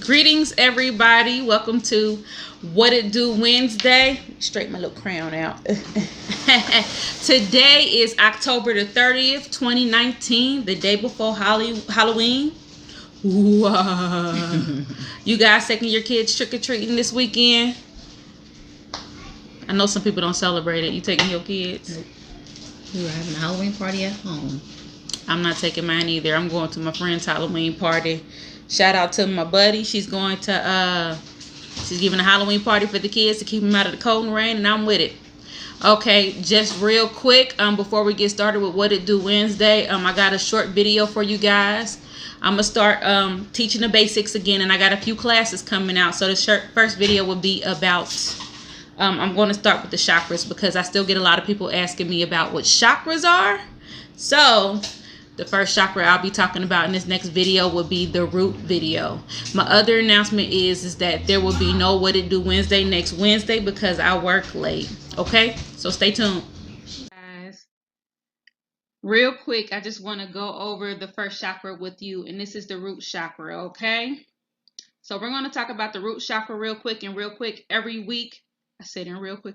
Greetings, everybody. Welcome to What It Do Wednesday. Straighten my little crown out. Today is October the 30th, 2019, the day before Halloween. You guys taking your kids trick or treating this weekend? I know some people don't celebrate it. You taking your kids? Nope. We were having a Halloween party at home. I'm not taking mine either. I'm going to my friend's Halloween party. Shout out to my buddy. She's giving a Halloween party for the kids to keep them out of the cold and rain, and I'm with it. Okay, just real quick, before we get started with What It Do Wednesday, I got a short video for you guys. I'm gonna start teaching the basics again, and I got a few classes coming out. So the first video will be about I'm going to start with the chakras because I still get a lot of people asking me about what chakras are. So the first chakra I'll be talking about in this next video will be the root video. My other announcement is that there will be no What It Do Wednesday next Wednesday because I work late. Okay, so stay tuned. Guys, real quick, I just want to go over the first chakra with you, and this is the root chakra. Okay, so we're going to talk about the root chakra real quick every week. I said in real quick.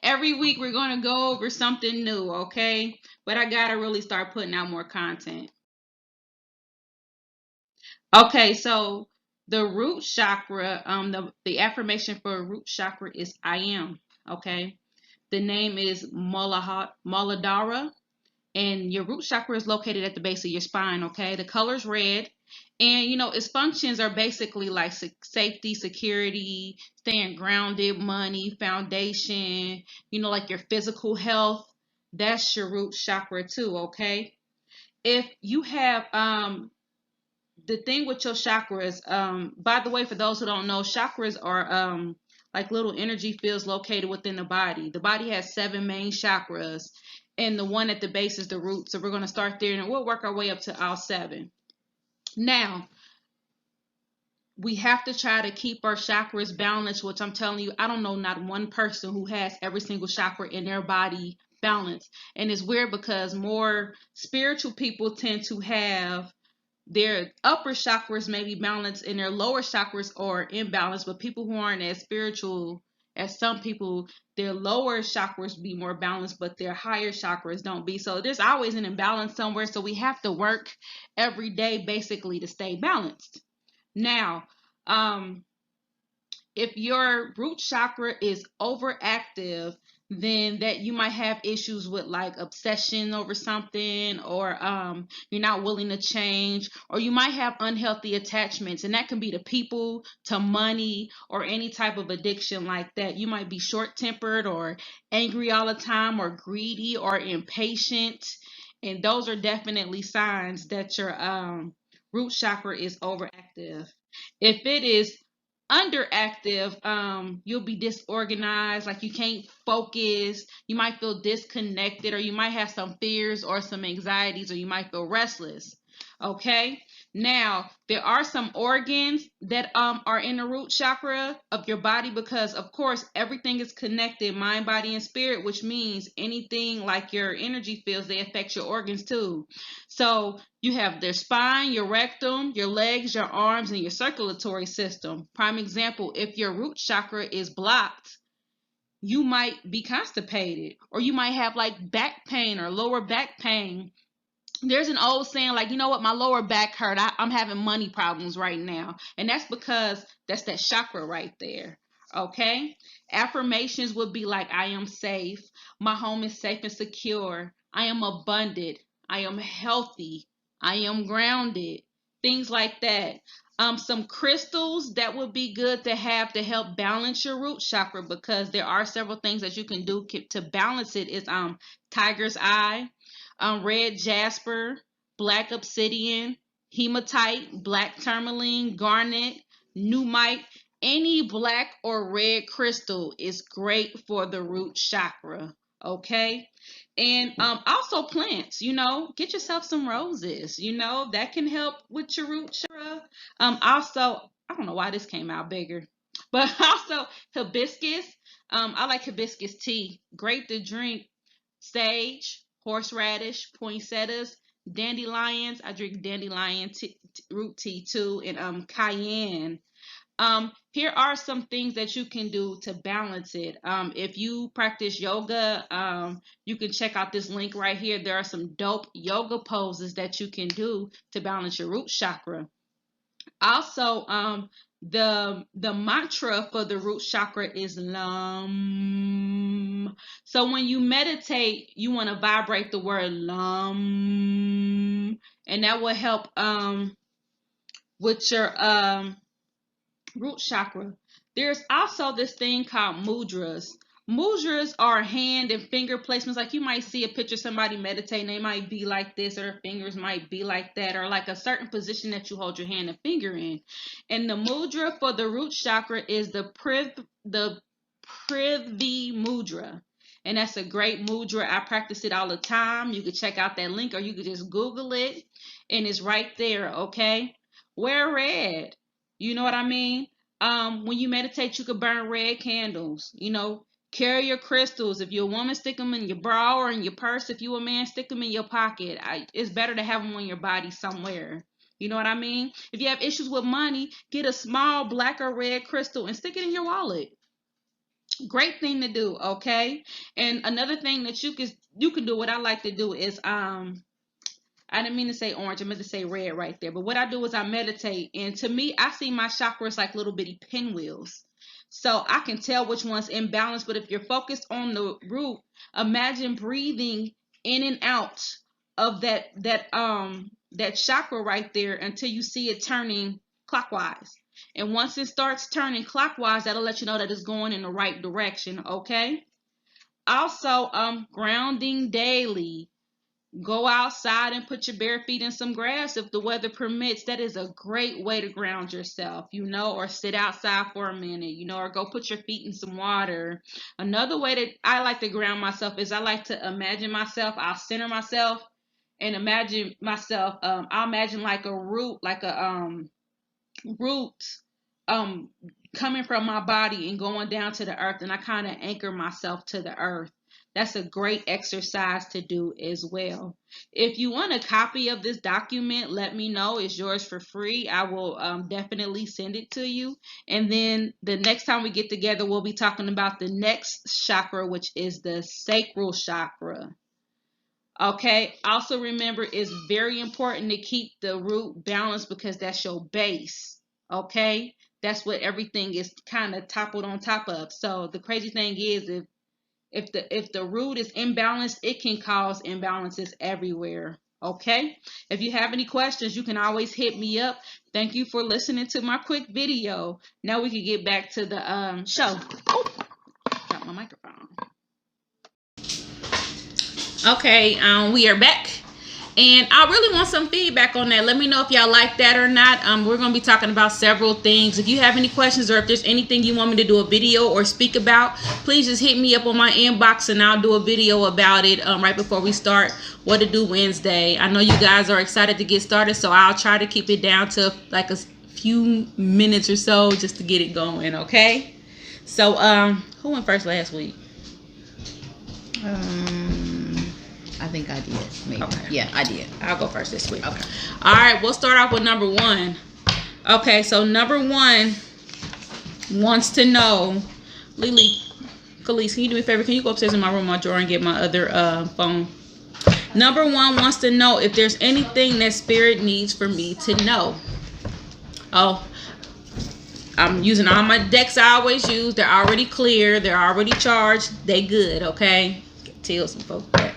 Every week we're going to go over something new, okay? But I got to really start putting out more content. Okay, so the root chakra, the affirmation for root chakra is I am, okay? The name is Muladhara, and your root chakra is located at the base of your spine, okay? The color's red. And, its functions are basically like safety, security, staying grounded, money, foundation, like your physical health. That's your root chakra too, okay? If you have the thing with your chakras, by the way, for those who don't know, chakras are like little energy fields located within the body. The body has 7 main chakras, and the one at the base is the root. So we're going to start there, and we'll work our way up to all 7. Now, we have to try to keep our chakras balanced, which I'm telling you, I don't know not one person who has every single chakra in their body balanced. And it's weird because more spiritual people tend to have their upper chakras maybe balanced and their lower chakras are imbalanced, but people who aren't as spiritual as some people, their lower chakras be more balanced, but their higher chakras don't be. So there's always an imbalance somewhere. So we have to work every day basically to stay balanced. Now, if your root chakra is overactive, then that you might have issues with like obsession over something, or you're not willing to change, or you might have unhealthy attachments, and that can be to people, to money, or any type of addiction like that. You might be short-tempered or angry all the time, or greedy or impatient, and those are definitely signs that your root chakra is overactive. If it is underactive, you'll be disorganized, like you can't focus, you might feel disconnected, or you might have some fears or some anxieties, or you might feel restless. Okay, now there are some organs that are in the root chakra of your body, because of course everything is connected, mind, body, and spirit, which means anything like your energy fields, they affect your organs too. So you have their spine, your rectum, your legs, your arms, and your circulatory system. Prime example, if your root chakra is blocked, you might be constipated, or you might have like back pain or lower back pain. There's an old saying like, you know what, my lower back hurt. I'm having money problems right now. And that's because that's that chakra right there. Okay? Affirmations would be like, I am safe. My home is safe and secure. I am abundant. I am healthy. I am grounded. Things like that. Some crystals that would be good to have to help balance your root chakra, because there are several things that you can do to balance it. Is tiger's eye, red jasper, black obsidian, hematite, black tourmaline, garnet, numite. Any black or red crystal is great for the root chakra. Okay. And also plants, get yourself some roses, that can help with your root chakra. Also, I don't know why this came out bigger, but also hibiscus. I like hibiscus tea. Great to drink. Sage, horseradish, poinsettias. dandelions. I drink dandelion root tea too, and cayenne. Here are some things that you can do to balance it. If you practice yoga, you can check out this link right here. There are some dope yoga poses that you can do to balance your root chakra. Also, the mantra for the root chakra is Lam. So when you meditate, you want to vibrate the word Lam, and that will help with your root chakra. There's also this thing called mudras. Mudras are hand and finger placements. Like you might see a picture of somebody meditating, they might be like this, or their fingers might be like that, or like a certain position that you hold your hand and finger in. And the mudra for the root chakra is the Prithvi mudra. And that's a great mudra. I practice it all the time. You can check out that link, or you could just Google it, and it's right there, okay? Wear red. You know what I mean? When you meditate, you could burn red candles. Carry your crystals. If you're a woman, stick them in your bra or in your purse. If you're a man, stick them in your pocket. It's better to have them on your body somewhere. You know what I mean? If you have issues with money, get a small black or red crystal and stick it in your wallet. Great thing to do, okay? And another thing that you can do, what I like to do is I didn't mean to say orange. I meant to say red right there. But what I do is I meditate. And to me, I see my chakras like little bitty pinwheels. So I can tell which one's imbalanced. But if you're focused on the root, imagine breathing in and out of that chakra right there until you see it turning clockwise. And once it starts turning clockwise, that'll let you know that it's going in the right direction, okay? Also, grounding daily. Go outside and put your bare feet in some grass if the weather permits. That is a great way to ground yourself, or sit outside for a minute, or go put your feet in some water. Another way that I like to ground myself is I like to imagine myself. I'll center myself and imagine myself. I'll imagine like a root, root coming from my body and going down to the earth, and I kind of anchor myself to the earth. That's a great exercise to do as well. If you want a copy of this document, let me know. It's yours for free. I will definitely send it to you. And then the next time we get together, we'll be talking about the next chakra, which is the sacral chakra. Okay. Also remember, it's very important to keep the root balanced because that's your base. Okay. That's what everything is kind of toppled on top of. So the crazy thing is, if the root is imbalanced, it can cause imbalances everywhere. Okay. If you have any questions, you can always hit me up. Thank you for listening to my quick video. Now we can get back to the show. Oh, got my microphone. Okay, we are back. And I really want some feedback on that. Let me know if y'all like that or not. We're going to be talking about several things. If you have any questions or if there's anything you want me to do a video or speak about, please just hit me up on my inbox and I'll do a video about it right before we start What to Do Wednesday. I know you guys are excited to get started, so I'll try to keep it down to like a few minutes or so just to get it going, okay? So, who went first last week? I think I did. Maybe. Okay. Yeah, I did. I'll go first this week. Okay. All right, we'll start off with number 1. Okay, so number 1 wants to know, Khalees, can you do me a favor? Can you go upstairs in my room, my drawer, and get my other phone? Number 1 wants to know if there's anything that Spirit needs for me to know. Oh, I'm using all my decks I always use. They're already clear. They're already charged. They good, okay? Tell some folks that.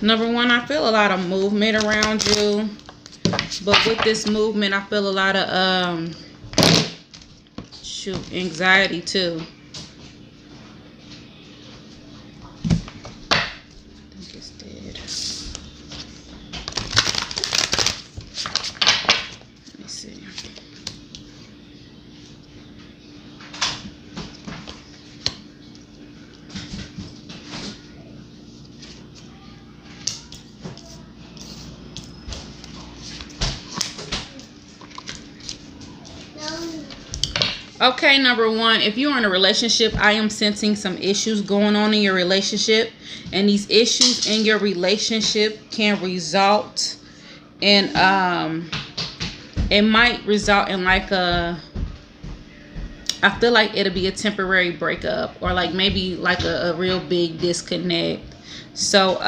Number 1, I feel a lot of movement around you. But with this movement, I feel a lot of anxiety too. I think it's dead. Let me see. Okay, number one, if you're in a relationship, I am sensing some issues going on in your relationship. And these issues in your relationship can result in, it might result in like I feel like it'll be a temporary breakup, or like maybe like a real big disconnect. So,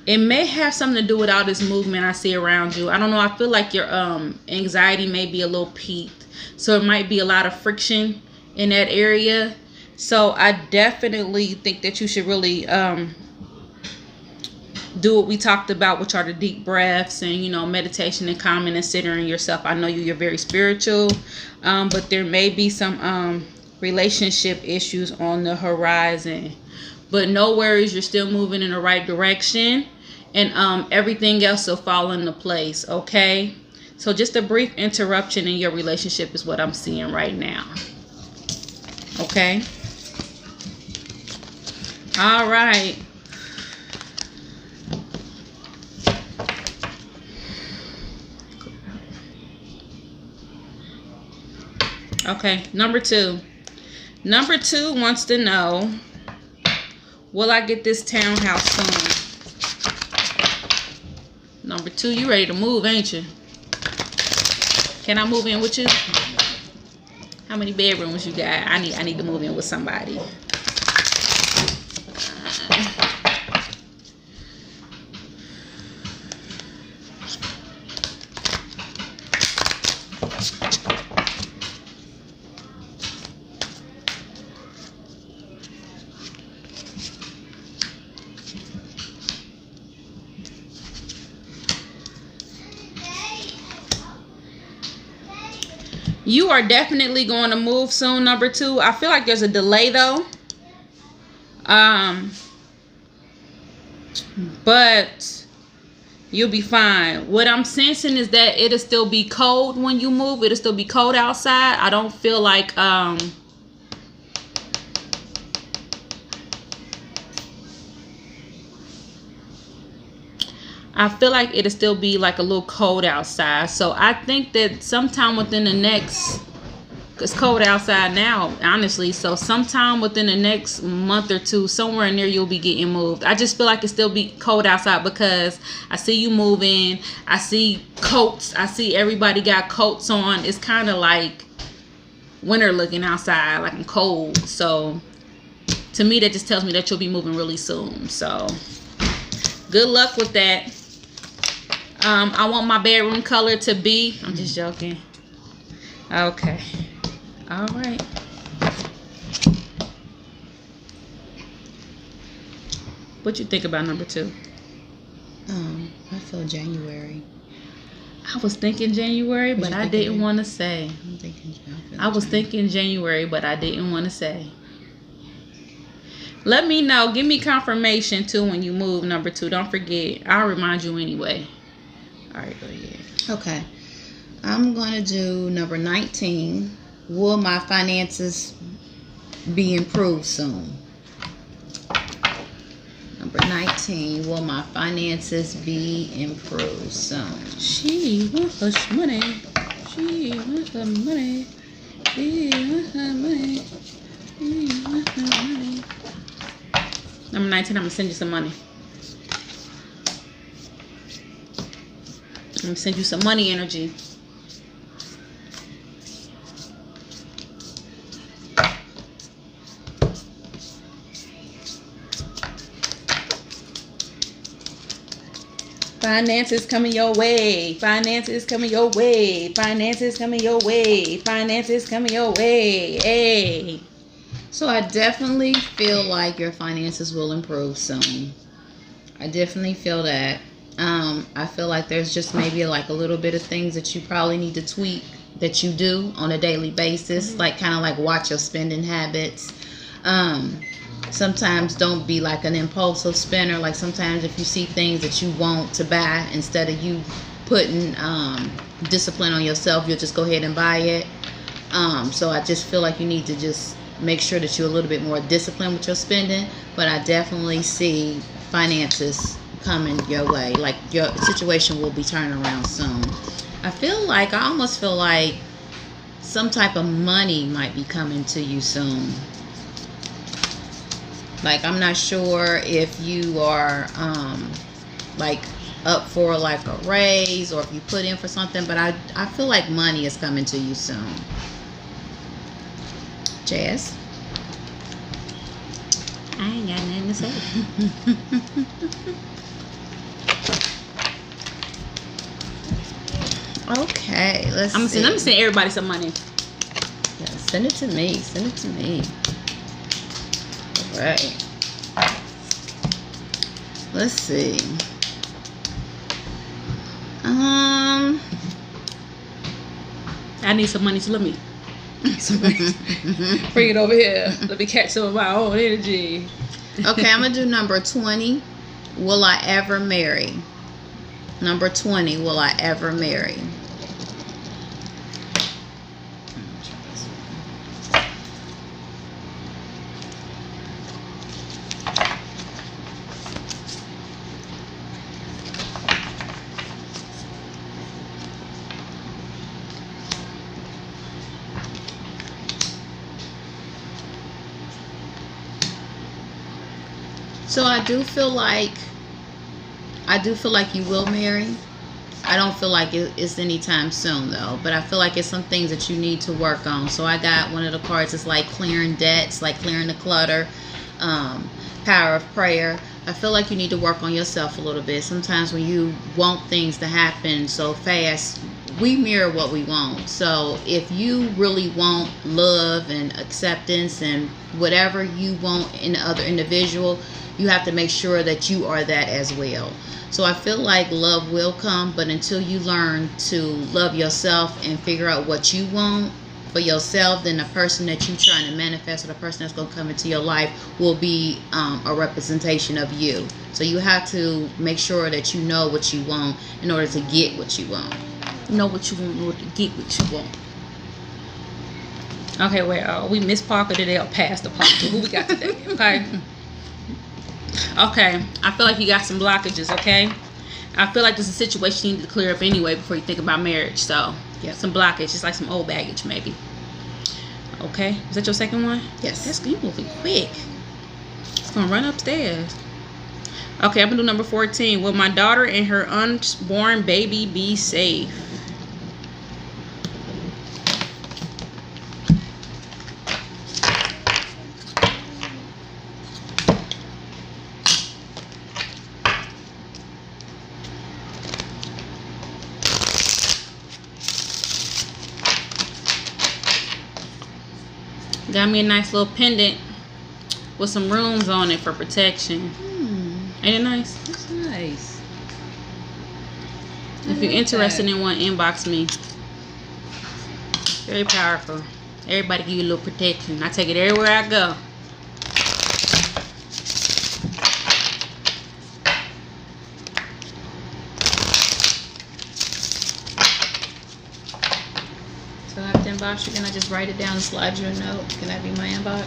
it may have something to do with all this movement I see around you. I don't know. I feel like your anxiety may be a little peaked. So it might be a lot of friction in that area. So I definitely think that you should really do what we talked about, which are the deep breaths and, meditation and calming and centering yourself. I know you're very spiritual, but there may be some relationship issues on the horizon. But no worries, you're still moving in the right direction, and everything else will fall into place, okay? So just a brief interruption in your relationship is what I'm seeing right now, okay? All right. Okay, number two. Number two wants to know, will I get this townhouse soon? Number two, you ready to move, ain't you? Can I move in with you? How many bedrooms you got? I need to move in with somebody. You are definitely going to move soon, number two. I feel like there's a delay though. But you'll be fine. What I'm sensing is that it'll still be cold when you move. It'll still be cold outside. I don't feel like I feel like it'll still be like a little cold outside. So I think that sometime within the next, it's cold outside now, honestly. So sometime within the next month or two, somewhere in there, you'll be getting moved. I just feel like it still be cold outside because I see you moving. I see coats. I see everybody got coats on. It's kind of like winter looking outside, like I'm cold. So to me, that just tells me that you'll be moving really soon. So good luck with that. I want my bedroom color to be, I'm just joking. Okay. All right. What you think about number two? I feel January. I was thinking January, but I didn't want to say. I was thinking January, but I didn't want to say. Let me know. Give me confirmation too when you move, number two. Don't forget. I'll remind you anyway. All right, go ahead. Okay. I'm going to do number 19. Will my finances be improved soon? Number 19. Will my finances be improved soon? She wants her money. She wants her money. She wants her money. She wants her money. Number 19, I'm going to send you some money. I'm going to send you some money energy. Finances coming your way. Finances coming your way. Finances coming your way. Finances coming your way. Hey. So I definitely feel like your finances will improve soon. I definitely feel that. I feel like there's just maybe like a little bit of things that you probably need to tweak that you do on a daily basis, like kind of like watch your spending habits. Sometimes don't be like an impulsive spender. Like sometimes if you see things that you want to buy, instead of you putting discipline on yourself, you'll just go ahead and buy it. So I just feel like you need to just make sure that you're a little bit more disciplined with your spending. But I definitely see finances coming your way. Like your situation will be turning around soon. I almost feel like some type of money might be coming to you soon. Like, I'm not sure if you are like up for like a raise, or if you put in for something, but I feel like money is coming to you soon. Jazz? I ain't got nothing to say. Okay, let's I'm see. gonna send everybody some money. Yeah, send it to me. Send it to me. All right. Let's see. I need some money, so let me bring it over here. Let me catch some of my own energy. Okay, I'm gonna do number 20. Will I ever marry? Number 20. Will I ever marry? So I do feel like you will marry. I don't feel like it's anytime soon though, but I feel like it's some things that you need to work on. So I got one of the cards. It's like clearing debts, like clearing the clutter, power of prayer. I feel like you need to work on yourself a little bit. Sometimes when you want things to happen so fast, we mirror what we want. So if you really want love and acceptance and whatever you want in the other individual, you have to make sure that you are that as well. So I feel like love will come, but until you learn to love yourself and figure out what you want for yourself, then the person that you're trying to manifest, or the person that's going to come into your life, will be a representation of you. So you have to make sure that you know what you want in order to get what you want. Know what you want in order to get what you want. Okay, well, we missed Parker today, or Pastor Parker. Who we got today? Okay. Okay, I feel like you got some blockages, okay? I feel like this is a situation you need to clear up anyway before you think about marriage. So, Yep. Some blockage, just like some old baggage, maybe. Okay, is that your second one? Yes. That's good. You moving quick. It's going to run upstairs. Okay, I'm going to do number 14. Will my daughter and her unborn baby be safe? Got me a nice little pendant with some runes on it for protection. Ain't it nice? That's nice. If you're interested in one, inbox me. Very powerful. Everybody give you a little protection. I take it everywhere I go. So after inbox, you're gonna just write it down and slide you a note. Can that be my inbox?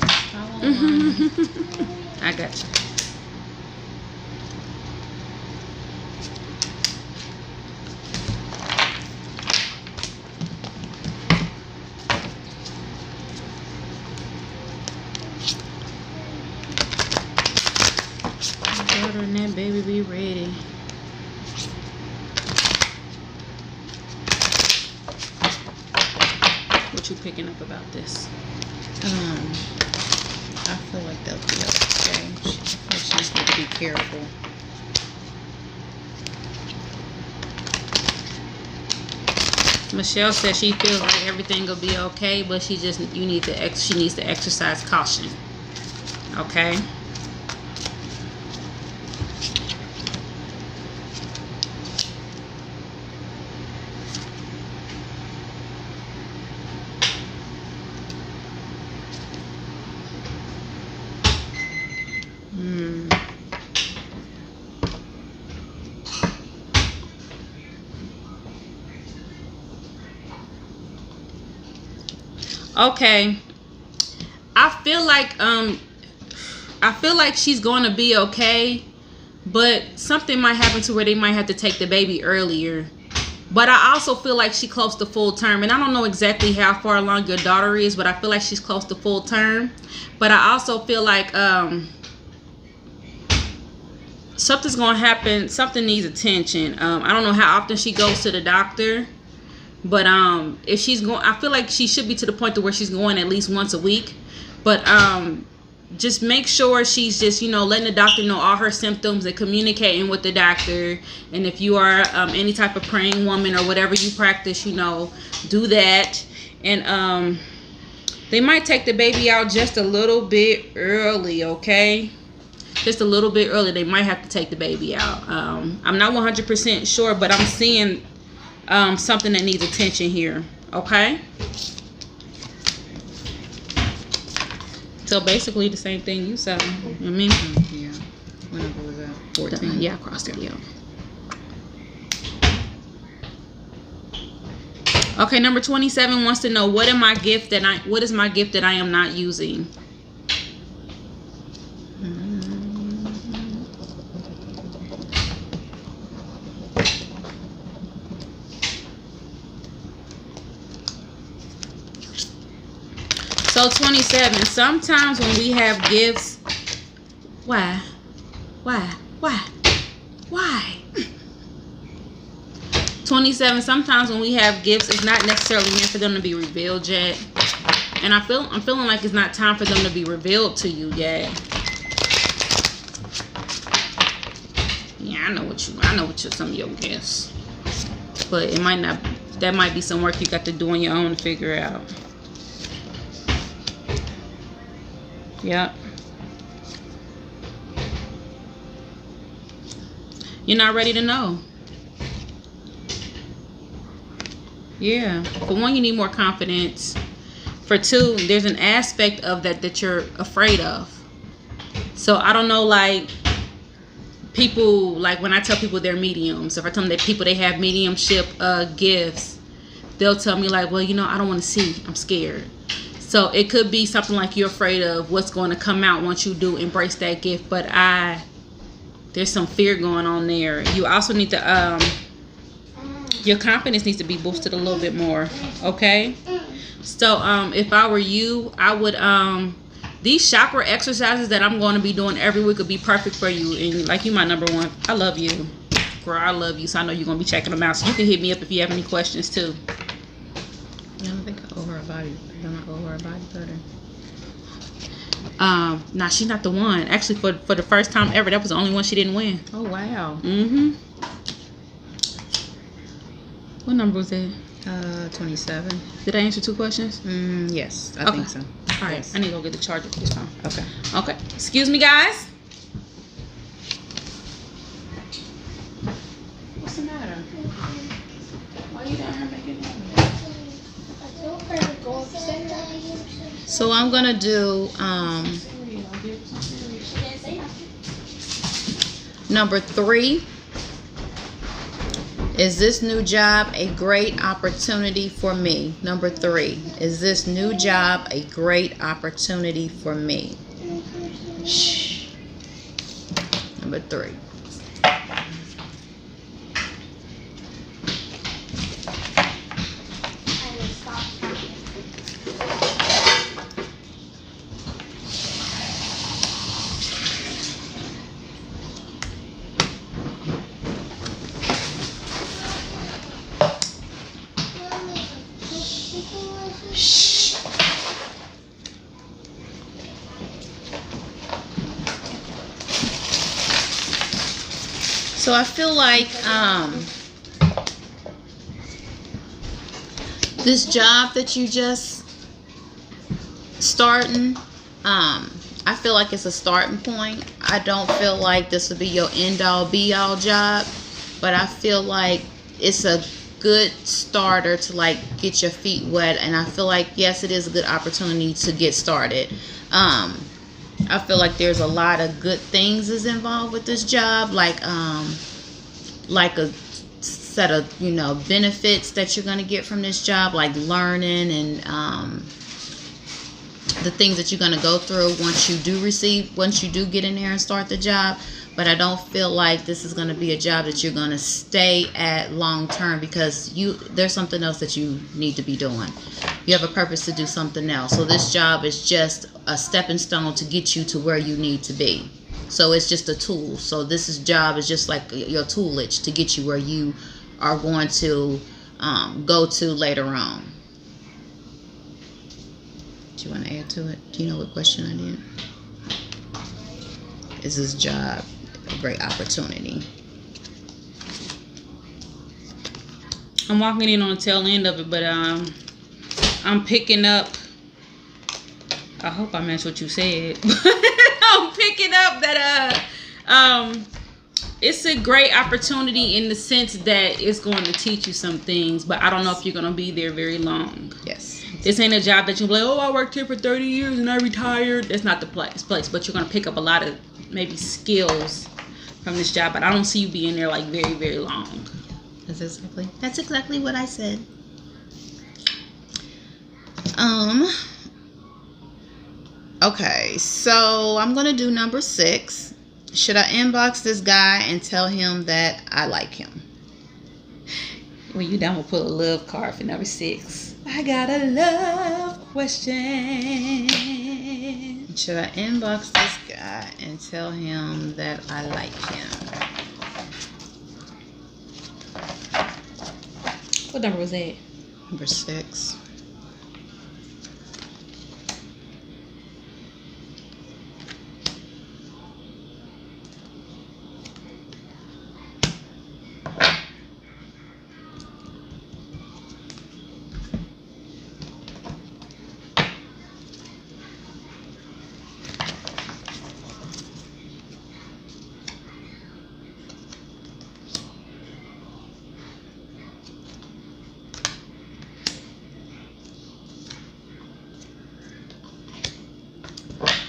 I got you. Daughter and that baby be ready. What you picking up about this? I feel like they'll be okay. I feel like she just need to be careful. Michelle says she feels like everything will be okay, but she needs to exercise caution. Okay. Okay. I feel like she's going to be okay, but something might happen to where they might have to take the baby earlier But I also feel like she's close to full term. And I don't know exactly how far along your daughter is, but I feel like she's close to full term. But I also feel like something's going to happen. Something needs attention. I don't know how often she goes to the doctor. But if she's going, I feel like she should be to the point to where she's going at least once a week. But just make sure she's just, you know, letting the doctor know all her symptoms and communicating with the doctor. And if you are any type of praying woman or whatever you practice, you know, do that. And they might take the baby out just a little bit early, okay? Just a little bit early. They might have to take the baby out. I'm not 100% sure, but I'm seeing something that needs attention here, okay? So basically the same thing you said. I mean, Yeah. Whenever was that? 14. yeah, across there, yeah. Okay, number 27 wants to know what is my gift that I am not using. So 27, sometimes when we have gifts, why? 27, sometimes when we have gifts, it's not necessarily meant for them to be revealed yet. And I'm feeling like it's not time for them to be revealed to you yet. Yeah, I know what some of your gifts. But it might not, that might be some work you got to do on your own to figure out. Yep. You're not ready to know. Yeah. For one, you need more confidence. For two, there's an aspect of that you're afraid of. So I don't know, like people, like when I tell people they're mediums, if I tell them that they have mediumship gifts, they'll tell me like, well, you know, I don't want to see. I'm scared. So it could be something like you're afraid of what's going to come out once you do embrace that gift. But there's some fear going on there. You also need to, your confidence needs to be boosted a little bit more. Okay. So if I were you, I would, these chakra exercises that I'm going to be doing every week would be perfect for you. And like, you my number one. I love you. Girl, I love you. So I know you're going to be checking them out. So you can hit me up if you have any questions too. I don't think I owe her a body. Don't I owe her a body cutter? Nah, she's not the one. Actually, for the first time ever, that was the only one she didn't win. Oh, wow. What number was it? 27. Did I answer 2 questions? Yes, I think so. All right, Yes. I need to go get the charger for this phone. Okay. Excuse me, guys. What's the matter? Why are you down here making noise? So I'm going to do number 3. Is this new job a great opportunity for me? Number 3. Is this new job a great opportunity for me? Shh. Number 3. So I feel like this job that you just starting, I feel like it's a starting point. I don't feel like this will be your end-all be-all job, but I feel like it's a good starter to like get your feet wet. And I feel like, yes, it is a good opportunity to get started. I feel like there's a lot of good things is involved with this job, like a set of, you know, benefits that you're going to get from this job, like learning and the things that you're going to go through once you do get in there and start the job. but I don't feel like this is going to be a job that you're going to stay at long term, because there's something else that you need to be doing. You have a purpose to do something else. So this job is just a stepping stone to get you to where you need to be. So it's just a tool. So this job is just like your toolage to get you where you are going to go to later on. Do you want to add to it? Do you know what question I did? Is this job a great opportunity? I'm walking in on the tail end of it, but I'm picking up. I hope I matched what you said. I'm picking up that it's a great opportunity in the sense that it's going to teach you some things, but I don't know if you're going to be there very long. Yes. This ain't a job that you're like, oh, I worked here for 30 years and I retired. That's not the place, but you're going to pick up a lot of maybe skills from this job, but I don't see you being there like very, very long. That's exactly what I said. Okay, so I'm gonna do number 6. Should I inbox this guy and tell him that I like him? When you done, we'll put a love card for number 6. I got a love question. Should I inbox this guy and tell him that I like him? What number was that? Number 6.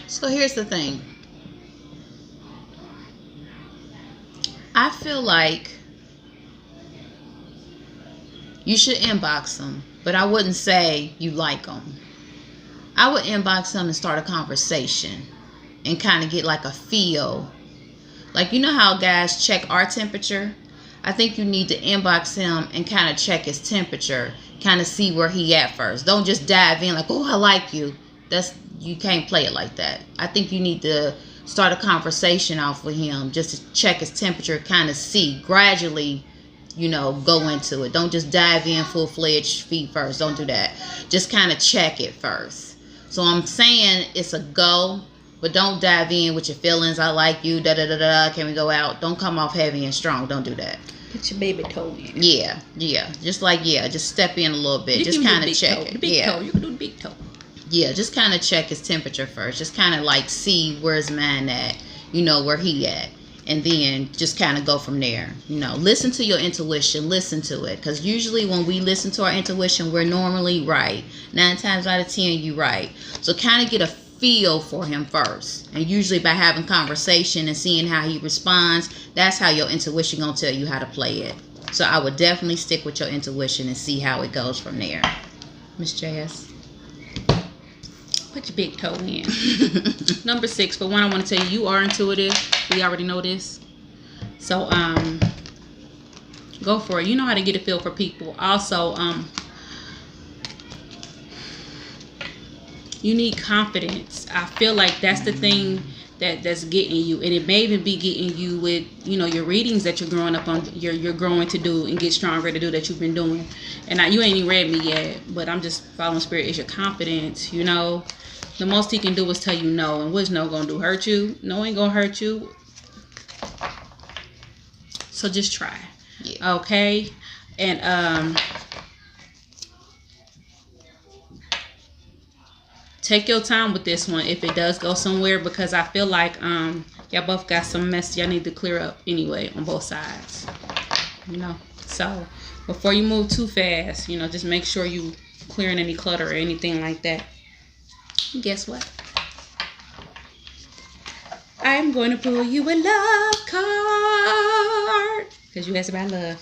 So here's the thing. I feel like you should inbox them, but I wouldn't say you like them. I would inbox them and start a conversation and kind of get like a feel. Like, you know how guys check our temperature? I think you need to inbox him and kind of check his temperature, kind of see where he at first. Don't just dive in like, oh, I like you. You can't play it like that. I think you need to start a conversation off with him just to check his temperature, kind of see, gradually, go into it. Don't just dive in full-fledged feet first. Don't do that. Just kind of check it first. So I'm saying it's a go, but don't dive in with your feelings. I like you, da-da-da-da, can we go out? Don't come off heavy and strong. Don't do that. Put your baby toe in. Yeah. Just step in a little bit. Just kind of check it. The big toe. You can do the big toe. Yeah, just kind of check his temperature first. Just kind of like see where's mine at, where he at. And then just kind of go from there. Listen to your intuition. Listen to it. Because usually when we listen to our intuition, we're normally right. 9 times out of 10, you're right. So kind of get a feel for him first. And usually by having conversation and seeing how he responds, that's how your intuition going to tell you how to play it. So I would definitely stick with your intuition and see how it goes from there. Miss JS? Put your big toe in. Number 6. For one, I want to tell you, you are intuitive. We already know this. So, go for it. You know how to get a feel for people. Also, you need confidence. I feel like that's the thing that's getting you, and it may even be getting you with your readings that you're growing up on. You're growing to do and get stronger to do that you've been doing. And you ain't even read me yet, but I'm just following spirit. Is your confidence. The most he can do is tell you no. And what's no gonna do? Hurt you? No ain't gonna hurt you. So just try. Yeah. Okay? And take your time with this one if it does go somewhere, because I feel like y'all both got some mess y'all need to clear up anyway on both sides. So before you move too fast, just make sure you clearing any clutter or anything like that. Guess what? I'm going to pull you a love card because you asked about love.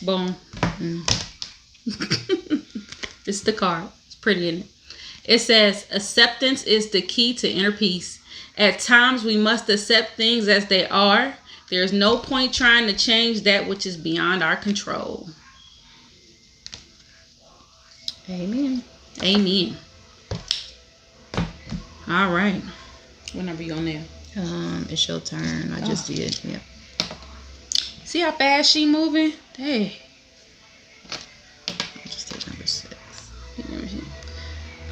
Boom. This is the card. It's pretty, isn't it? It says, acceptance is the key to inner peace. At times, we must accept things as they are. There is no point trying to change that which is beyond our control. Amen. Amen. All right. What number you on there? It's your turn. I just did. Yep. See how fast she moving? Hey. I just did number 6.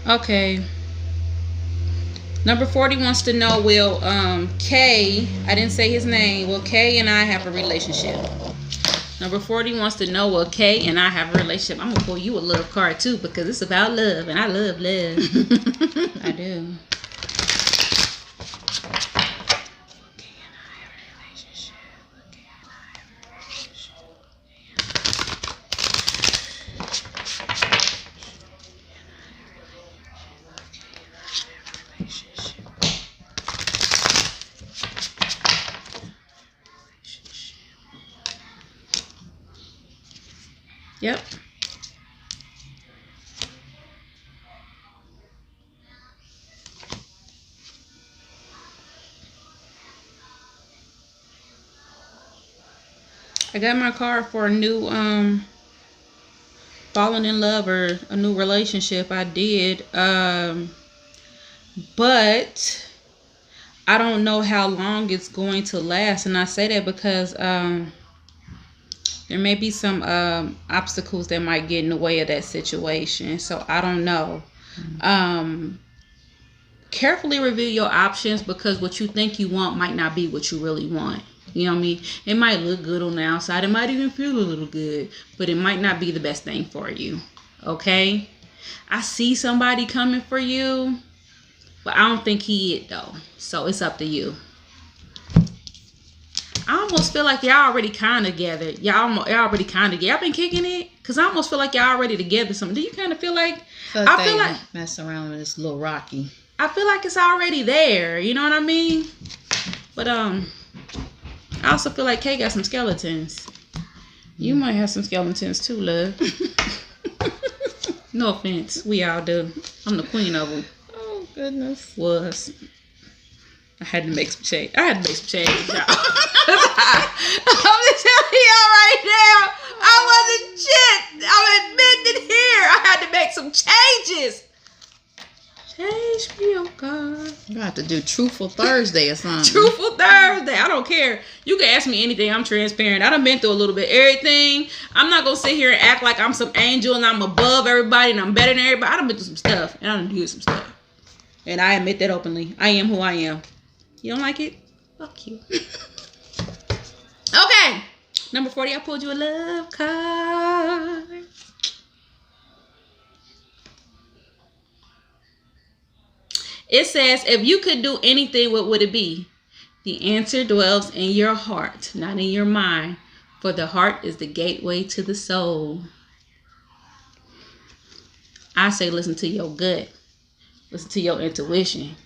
Okay. Number 40 wants to know, will Kay, I didn't say his name, will Kay and I have a relationship? Number 40 wants to know, will Kay and I have a relationship? I'm going to pull you a love card too, because it's about love, and I love love. I do. Yep. I got my card for a new falling in love or a new relationship. I did. But I don't know how long it's going to last, and I say that because there may be some obstacles that might get in the way of that situation. So I don't know. Carefully review your options, because what you think you want might not be what you really want. You know what I mean? It might look good on the outside. It might even feel a little good, but it might not be the best thing for you. Okay? I see somebody coming for you, but I don't think he is though. So it's up to you. I almost feel like y'all already kind of together. Y'all already kind of together. Y'all been kicking it? Because I almost feel like y'all already together. Something. Do you kind of feel like... I feel like mess around with this little Rocky. I feel like it's already there. You know what I mean? But I also feel like Kay got some skeletons. You might have some skeletons too, love. No offense. We all do. I'm the queen of them. Oh, goodness. I had to make some change. Y'all. I'm just telling y'all right now. I wasn't shit. I'm admitting here. I had to make some changes. Change me, oh God. You have to do Truthful Thursday or something. Truthful Thursday. I don't care. You can ask me anything. I'm transparent. I done been through a little bit. Everything. I'm not going to sit here and act like I'm some angel and I'm above everybody and I'm better than everybody. I done been through some stuff. And I done did some stuff. And I admit that openly. I am who I am. You don't like it? Fuck you. Okay. Number 40, I pulled you a love card. It says, if you could do anything, what would it be? The answer dwells in your heart, not in your mind. For the heart is the gateway to the soul. I say listen to your gut. Listen to your intuition.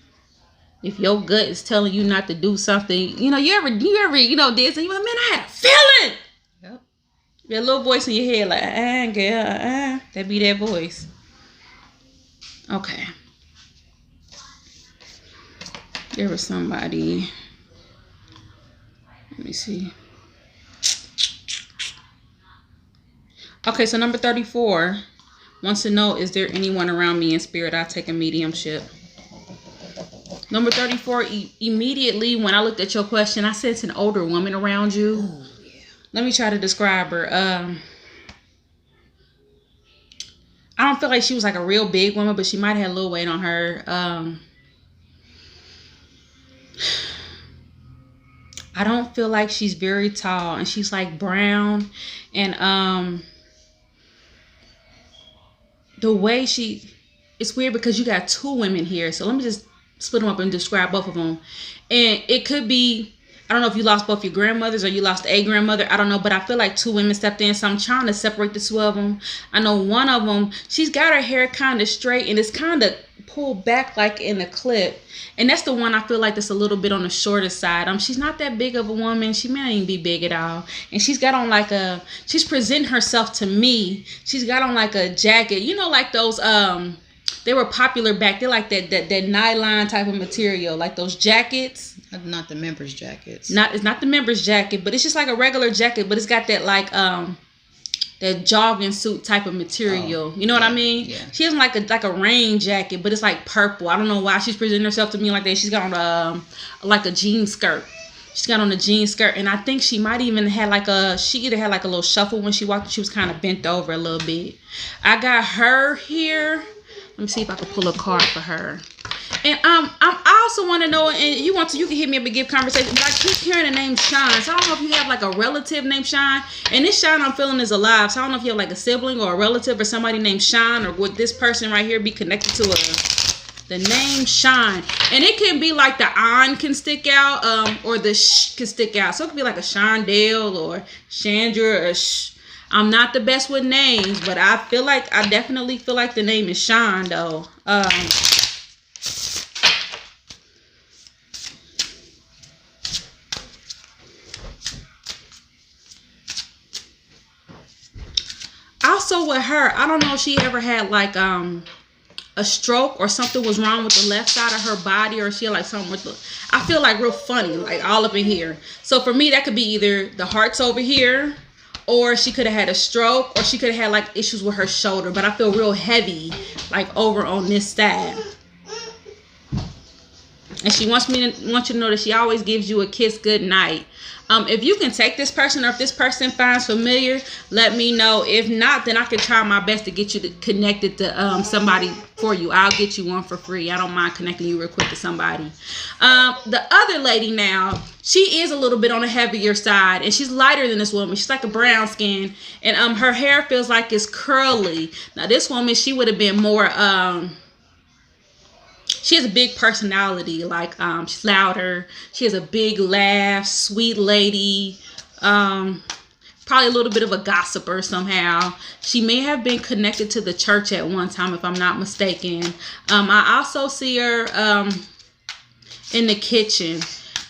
If your gut is telling you not to do something, you ever, did something, you're like, man, I had a feeling. Yep. That little voice in your head, like, girl, that be that voice. Okay. There was somebody. Let me see. Okay, so number 34 wants to know, is there anyone around me in spirit? I take a mediumship. Number 34, immediately when I looked at your question, I sensed an older woman around you. Oh, yeah. Let me try to describe her. I don't feel like she was like a real big woman, but she might have had a little weight on her. I don't feel like she's very tall, and she's like brown, and the way it's weird because you got two women here, so let me just split them up and describe both of them. And it could be, I don't know if you lost both your grandmothers or you lost a grandmother, I don't know, but I feel like two women stepped in, so I'm trying to separate the two of them. I know one of them, she's got her hair kind of straight and it's kind of pulled back like in a clip, and that's the one I feel like that's a little bit on the shorter side. She's not that big of a woman. She may not even be big at all, and she's got on she's presenting herself to me. She's got on like a jacket, like those they were popular back. They're like that nylon type of material, like those jackets. Not the members jackets. It's not the members jacket, but it's just like a regular jacket, but it's got that like that jogging suit type of material. You know what I mean? Yeah. She has like a rain jacket, but it's like purple. I don't know why she's presenting herself to me like that. She's got on like a jean skirt. She's got on a jean skirt, and I think she might even had she either had like a little shuffle when she walked. She was kind of bent over a little bit. I got her here. Let me see if I can pull a card for her. And I also want to know, and you can hit me up and give conversation, but I keep hearing the name Shine. So I don't know if you have like a relative named Shine. And this Shine I'm feeling is alive. So I don't know if you have like a sibling or a relative or somebody named Shine, or would this person right here be connected to the name Shine? And it can be like the on can stick out, or the sh can stick out. So it could be like a Shondale or Chandra or I'm not the best with names, but I definitely feel like the name is Shine though. Also with her, I don't know if she ever had like a stroke or something was wrong with the left side of her body, or she had like something with I feel like real funny, like all up in here. So for me, that could be either the heart's over here, or she could have had a stroke, or she could have had like issues with her shoulder, but I feel real heavy like over on this side. And she wants you to know that she always gives you a kiss good night. If you can take this person, or if this person finds familiar, let me know. If not, then I can try my best to get you connected to somebody for you. I'll get you one for free. I don't mind connecting you real quick to somebody. The other lady now, she is a little bit on the heavier side, and she's lighter than this woman. She's like a brown skin, and her hair feels like it's curly. Now this woman, she would have been more she has a big personality, like she's louder. She has a big laugh, sweet lady. Probably a little bit of a gossiper somehow. She may have been connected to the church at one time, if I'm not mistaken. I also see her in the kitchen.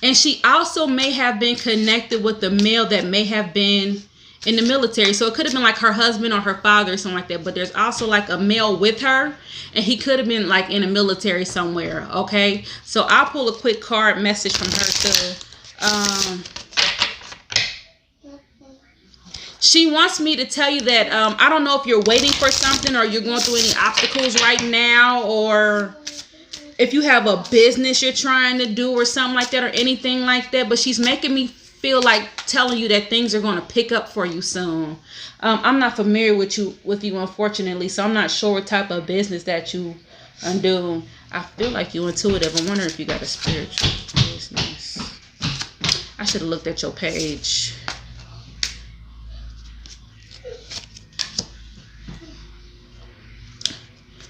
And she also may have been connected with the male that may have been in the military. So it could have been like her husband or her father or something like that. But there's also like a male with her, and he could have been like in the military somewhere. Okay, so I'll pull a quick card message from her too. She wants me to tell you that I don't know if you're waiting for something, or you're going through any obstacles right now, or if you have a business you're trying to do or something like that, or anything like that. But she's making me feel like telling you that things are going to pick up for you soon. I'm not familiar with you unfortunately, so I'm not sure what type of business that you do. I feel like you're intuitive. I wonder if you got a spiritual business. I should have looked at your page.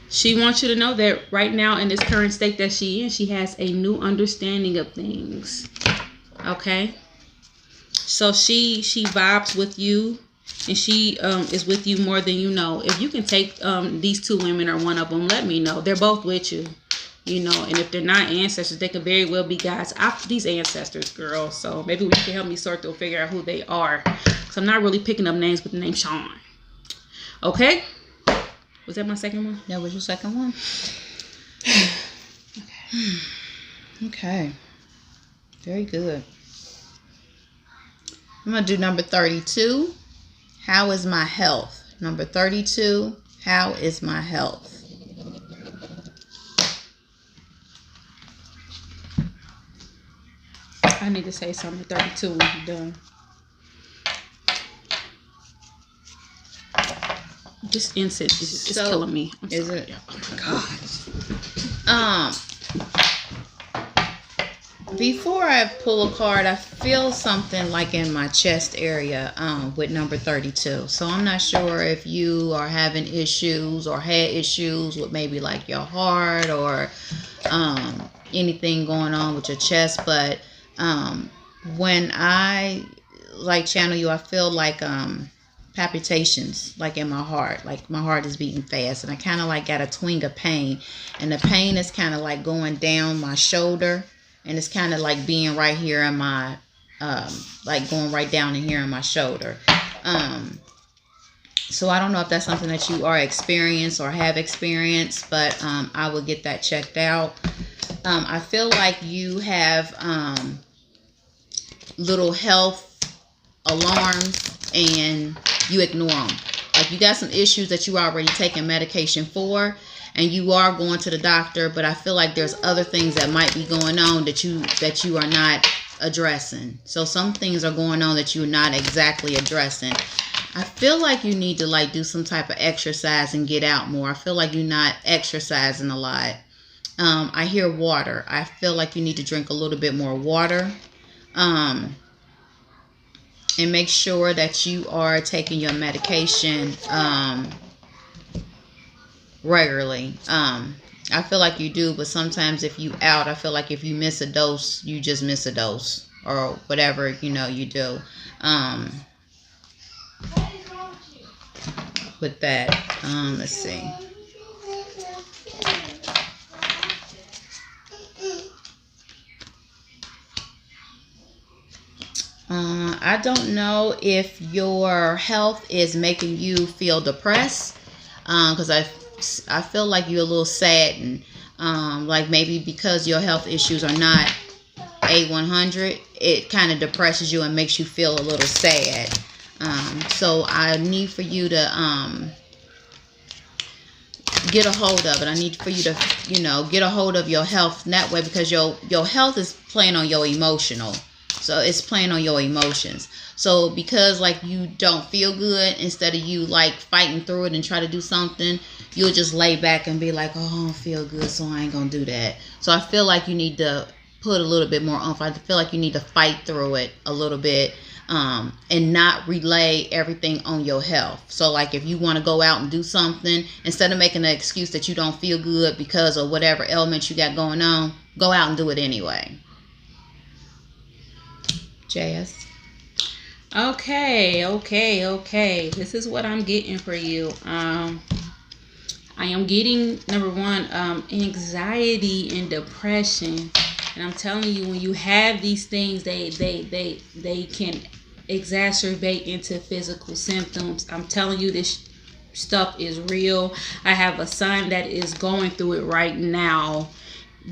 She wants you to know that right now, in this current state that she has a new understanding of things. Okay? So she vibes with you, and she is with you more than you know. If you can take these two women or one of them, let me know. They're both with you, you know. And if they're not ancestors, they could very well be guides after these ancestors, girl. So maybe you can help me sort through, figure out who they are. Because I'm not really picking up names with the name Sean. Okay? Was that my second one? That was your second one? Okay. Very good. I'm going to do number 32. How is my health? Number 32. How is my health? I need to say something. 32 when you're done. This incense is killing me. Is it? Oh my God. Before I pull a card, I feel something like in my chest area with number 32. So I'm not sure if you are having issues or had issues with maybe like your heart or anything going on with your chest. But when I like channel you, I feel like palpitations like in my heart, like my heart is beating fast, and I kind of like got a twinge of pain, and the pain is kind of like going down my shoulder, and it's kind of like being right here in my like going right down in here in my shoulder. So I don't know if that's something that you are experienced or have experienced, but I will get that checked out. I feel like you have little health alarms and you ignore them. Like you got some issues that you already taking medication for, and you are going to the doctor, but I feel like there's other things that might be going on that you are not addressing. So some things are going on that you're not exactly addressing. I feel like you need to like do some type of exercise and get out more. I feel like you're not exercising a lot. I hear water. I feel like you need to drink a little bit more water. And make sure that you are taking your medication regularly. I feel like you do, but sometimes if you out, I feel like if you miss a dose, you just miss a dose or whatever, you do. With that, let's see. I don't know if your health is making you feel depressed, because I feel like you're a little sad, and like maybe because your health issues are not A100, it kind of depresses you and makes you feel a little sad. So I need for you to get a hold of it. I need for you to get a hold of your health in that way, because your health is playing on your emotional. So it's playing on your emotions. So because like you don't feel good, instead of you like fighting through it and try to do something, you'll just lay back and be like, oh, I don't feel good, so I ain't gonna do that. So I feel like you need to put a little bit more oomph. I feel like you need to fight through it a little bit, and not relay everything on your health. So like if you want to go out and do something, instead of making an excuse that you don't feel good because of whatever ailment you got going on, go out and do it anyway. JS. Okay. This is what I'm getting for you. I am getting, number one, anxiety and depression. And I'm telling you, when you have these things, they can exacerbate into physical symptoms. I'm telling you, this stuff is real. I have a son that is going through it right now.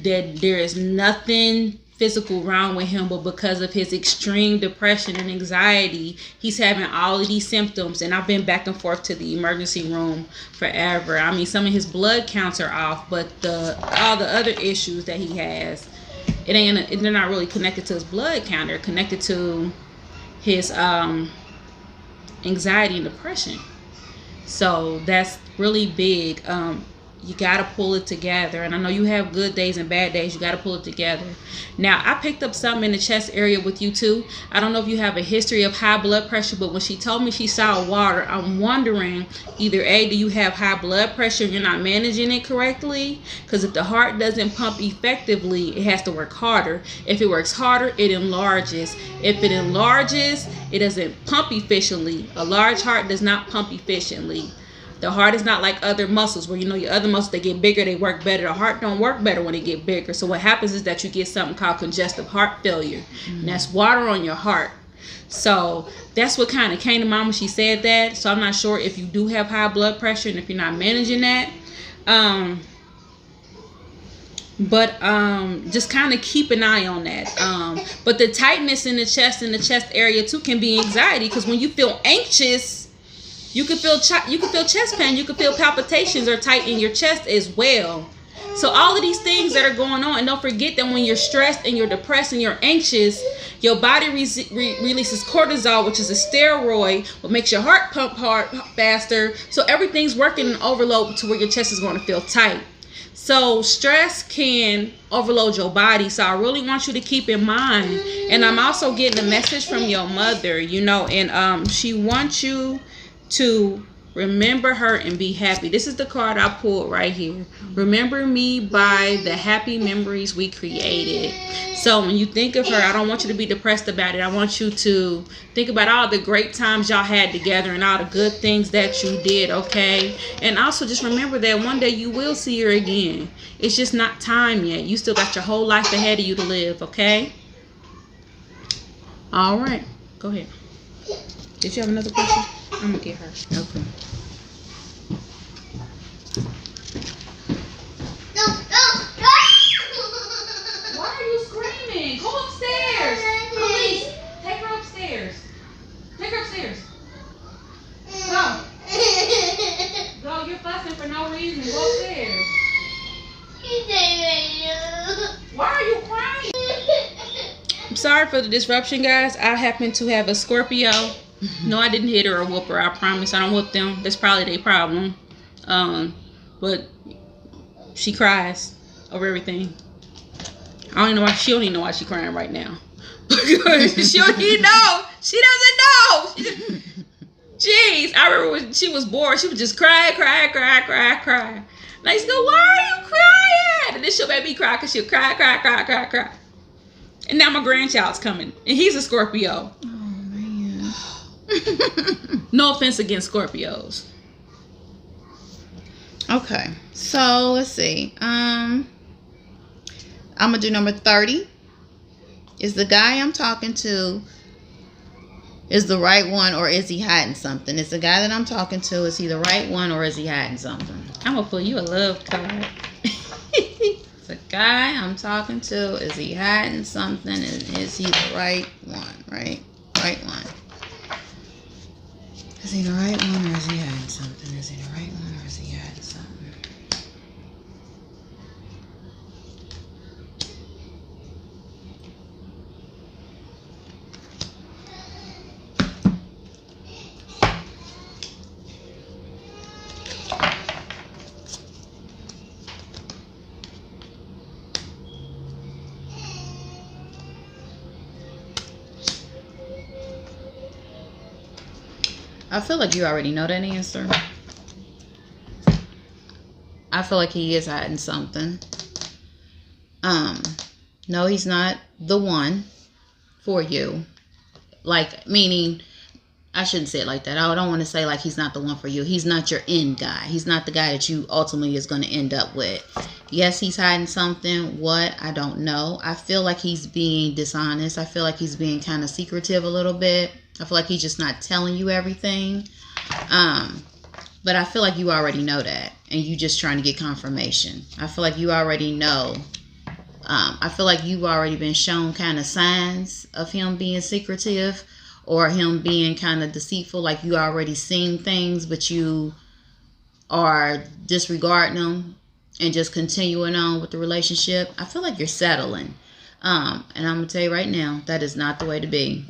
That there is nothing physical wrong with him, but because of his extreme depression and anxiety, he's having all of these symptoms. And I've been back and forth to the emergency room forever. I mean, some of his blood counts are off, but all the other issues that he has, they're not really connected to his blood count. They're connected to his anxiety and depression. So that's really big. You got to pull it together. And I know you have good days and bad days. You got to pull it together. Now, I picked up something in the chest area with you too. I don't know if you have a history of high blood pressure, but when she told me she saw water, I'm wondering either A, do you have high blood pressure and you're not managing it correctly? Because if the heart doesn't pump effectively, it has to work harder. If it works harder, it enlarges. If it enlarges, it doesn't pump efficiently. A large heart does not pump efficiently. The heart is not like other muscles where, your other muscles, they get bigger, they work better. The heart don't work better when it get bigger. So what happens is that you get something called congestive heart failure. Mm-hmm. And that's water on your heart. So that's what kind of came to mind when she said that. So I'm not sure if you do have high blood pressure and if you're not managing that. But just kind of keep an eye on that. But the tightness in the chest area too can be anxiety, because when you feel anxious, you can feel chest pain. You can feel palpitations or tight in your chest as well. So all of these things that are going on, and don't forget that when you're stressed and you're depressed and you're anxious, your body releases cortisol, which is a steroid, what makes your heart pump hard faster. So everything's working in overload to where your chest is going to feel tight. So stress can overload your body. So I really want you to keep in mind. And I'm also getting a message from your mother, and she wants you to remember her and be happy. This is the card I pulled right here. Remember me by the happy memories we created. So when you think of her, I don't want you to be depressed about it. I want you to think about all the great times y'all had together and all the good things that you did, okay? And also just remember that one day you will see her again. It's just not time yet. You still got your whole life ahead of you to live, okay? All right. Go ahead. Did you have another question? I'm going to get her. Okay. Take her upstairs. Go. Go, you're fussing for no reason. Go upstairs. Why are you crying? I'm sorry for the disruption, guys. I happen to have a Scorpio. No, I didn't hit her or whoop her. I promise. I don't whoop them. That's probably their problem. But she cries over everything. I don't even know why. She don't even know why she's crying right now. She don't even know. She doesn't know. Jeez, I remember when she was bored, she would just cry. And I used to go, why are you crying? And then she'll make me cry because she'll cry. And now my grandchild's coming, and he's a Scorpio. Oh, man. No offense against Scorpios. Okay, so let's see. I'm gonna do number 30. Is the guy I'm talking to is the right one, or is he hiding something? Is the guy that I'm talking to, is he the right one, or is he hiding something? I'm gonna pull you a love card. The guy I'm talking to, is he hiding something, and is he the right one? Right one. Is he the right one, or is he hiding something? Is he the right one, or is he hiding something? I feel like you already know that answer. I feel like he is hiding something. No, he's not the one for you. Like, meaning, I shouldn't say it like that. I don't want to say like he's not the one for you. He's not your end guy. He's not the guy that you ultimately is going to end up with. Yes, he's hiding something. What? I don't know. I feel like he's being dishonest. I feel like he's being kind of secretive a little bit. I feel like he's just not telling you everything. But I feel like you already know that, and you just trying to get confirmation. I feel like you already know. I feel like you've already been shown kind of signs of him being secretive or him being kind of deceitful. Like you already seen things, but you are disregarding them and just continuing on with the relationship. I feel like you're settling. And I'm going to tell you right now, that is not the way to be.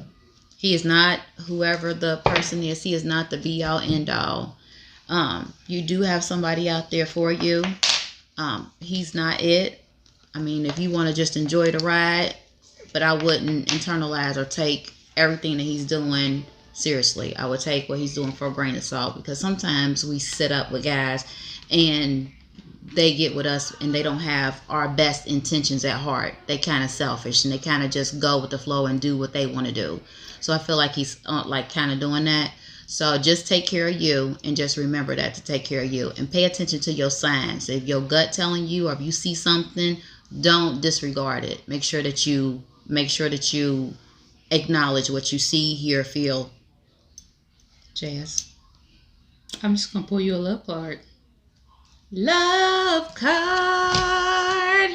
He is not, whoever the person is, he is not the be-all, end-all. You do have somebody out there for you. He's not it. I mean, if you want to just enjoy the ride, but I wouldn't internalize or take everything that he's doing seriously. I would take what he's doing for a grain of salt, because sometimes we sit up with guys and they get with us and they don't have our best intentions at heart. They kind of selfish and they kind of just go with the flow and do what they want to do. So I feel like he's like kind of doing that. So just take care of you, and just remember that, to take care of you, and pay attention to your signs. If your gut telling you, or if you see something, don't disregard it. Make sure that you acknowledge what you see, hear, feel. Jazz. I'm just gonna pull you a love card. Love card.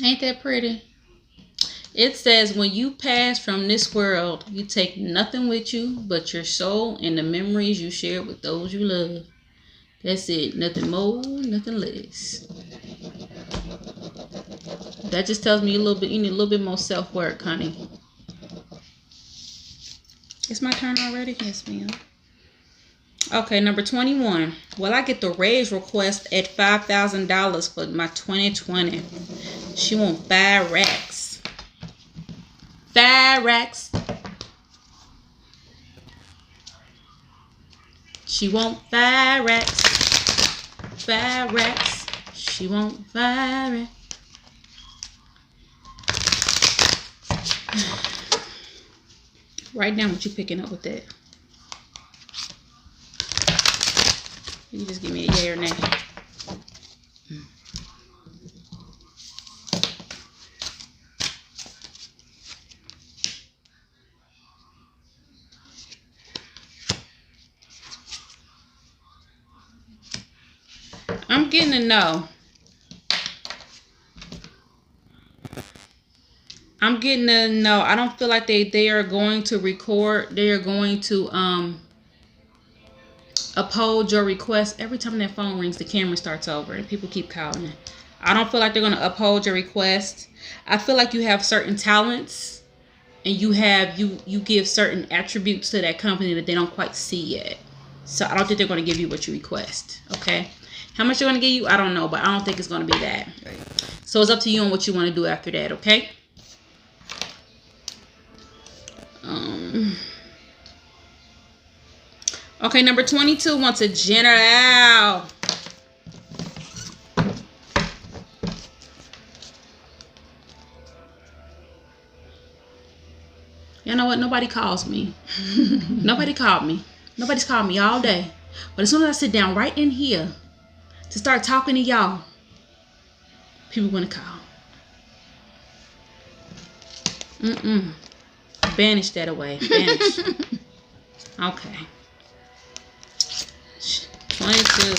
Ain't that pretty? It says, when you pass from this world, you take nothing with you but your soul and the memories you share with those you love. That's it. Nothing more, nothing less. That just tells me you need a little bit more self-work, honey. It's my turn already? Yes, ma'am. Okay, number 21. Will I get the raise request at $5,000 for my 2020? She want 5 racks. 5 racks. She want 5 racks. 5 racks. She want 5 racks. Write down what you picking up with that. You just give me a yay or nay. I'm getting a no. I'm getting a no. I don't feel like they are going to record. They are going to uphold your request. Every time that phone rings, the camera starts over and people keep calling. I don't feel like they're going to uphold your request. I feel like you have certain talents and you give certain attributes to that company that they don't quite see yet. So I don't think they're going to give you what you request. Okay. How much they're going to give you, I don't know, but I don't think it's going to be that. So it's up to you on what you want to do after that. Okay. Okay, number 22 wants a general. You know what? Nobody calls me. Nobody called me. Nobody's called me all day. But as soon as I sit down right in here to start talking to y'all, people want to call. Banish that away. Banish. Okay. 22.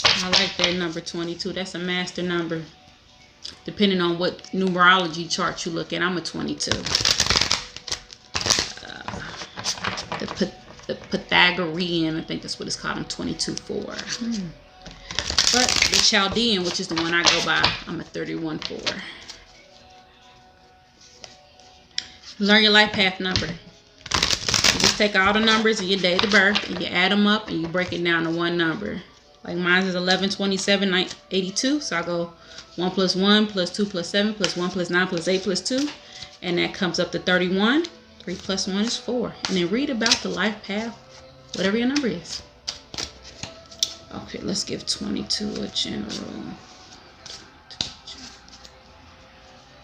I like that number 22. That's a master number. Depending on what numerology chart you look at, I'm a 22. The Pythagorean, I think that's what it's called. I'm 22-4. But the Chaldean, which is the one I go by, I'm a 31-4. Learn your life path number. You just take all the numbers and your date of birth and you add them up and you break it down to one number. Like mine is 11, 27, 82. So I go 1 plus 1 plus 2 plus 7 plus 1 plus 9 plus 8 plus 2. And that comes up to 31. 3 plus 1 is 4. And then read about the life path, whatever your number is. Okay, let's give 22 a general.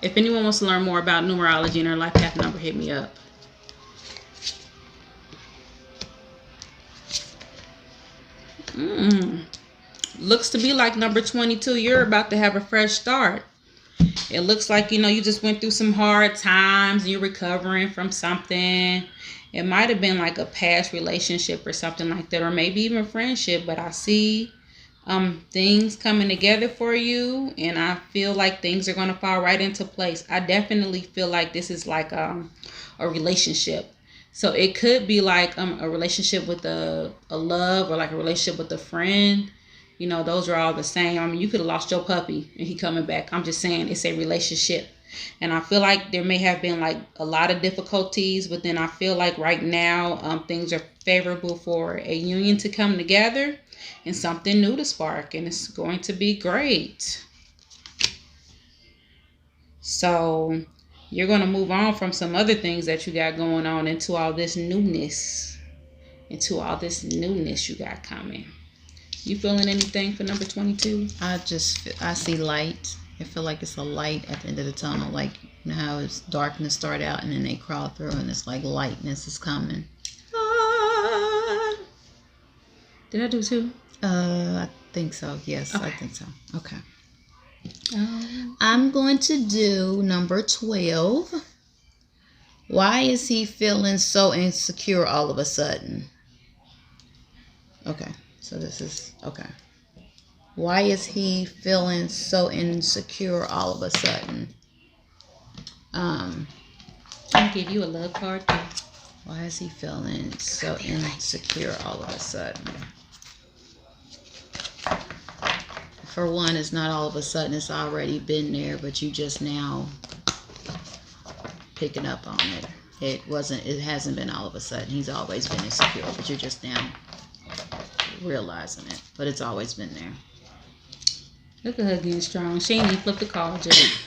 If anyone wants to learn more about numerology and their life path number, hit me up. Looks to be like number 22. You're about to have a fresh start. It looks like, you just went through some hard times and you're recovering from something. It might have been like a past relationship or something like that, or maybe even friendship, but I see things coming together for you, and I feel like things are going to fall right into place. I definitely feel like this is like a relationship. So it could be like a relationship with a love, or like a relationship with a friend. Those are all the same. I mean, you could have lost your puppy and he coming back. I'm just saying it's a relationship. And I feel like there may have been like a lot of difficulties, but then I feel like right now things are favorable for a union to come together and something new to spark, and it's going to be great. So you're going to move on from some other things that you got going on into all this newness. You got coming. You feeling anything for number 22? I see light. I feel like it's a light at the end of the tunnel. Like, how it's darkness start out and then they crawl through and it's like lightness is coming. Did I do 2? I think so. Yes, okay. I think so. Okay. I'm going to do number 12. Why is he feeling so insecure all of a sudden? Okay. So this is, okay. Why is he feeling so insecure all of a sudden? I'll give you a love card too. Why is he feeling so insecure all of a sudden? For one, it's not all of a sudden. It's already been there, but you just now picking up on it. It hasn't been all of a sudden. He's always been insecure, but you're just now realizing it. But it's always been there. Look at her getting strong. She ain't even flipped the card yet.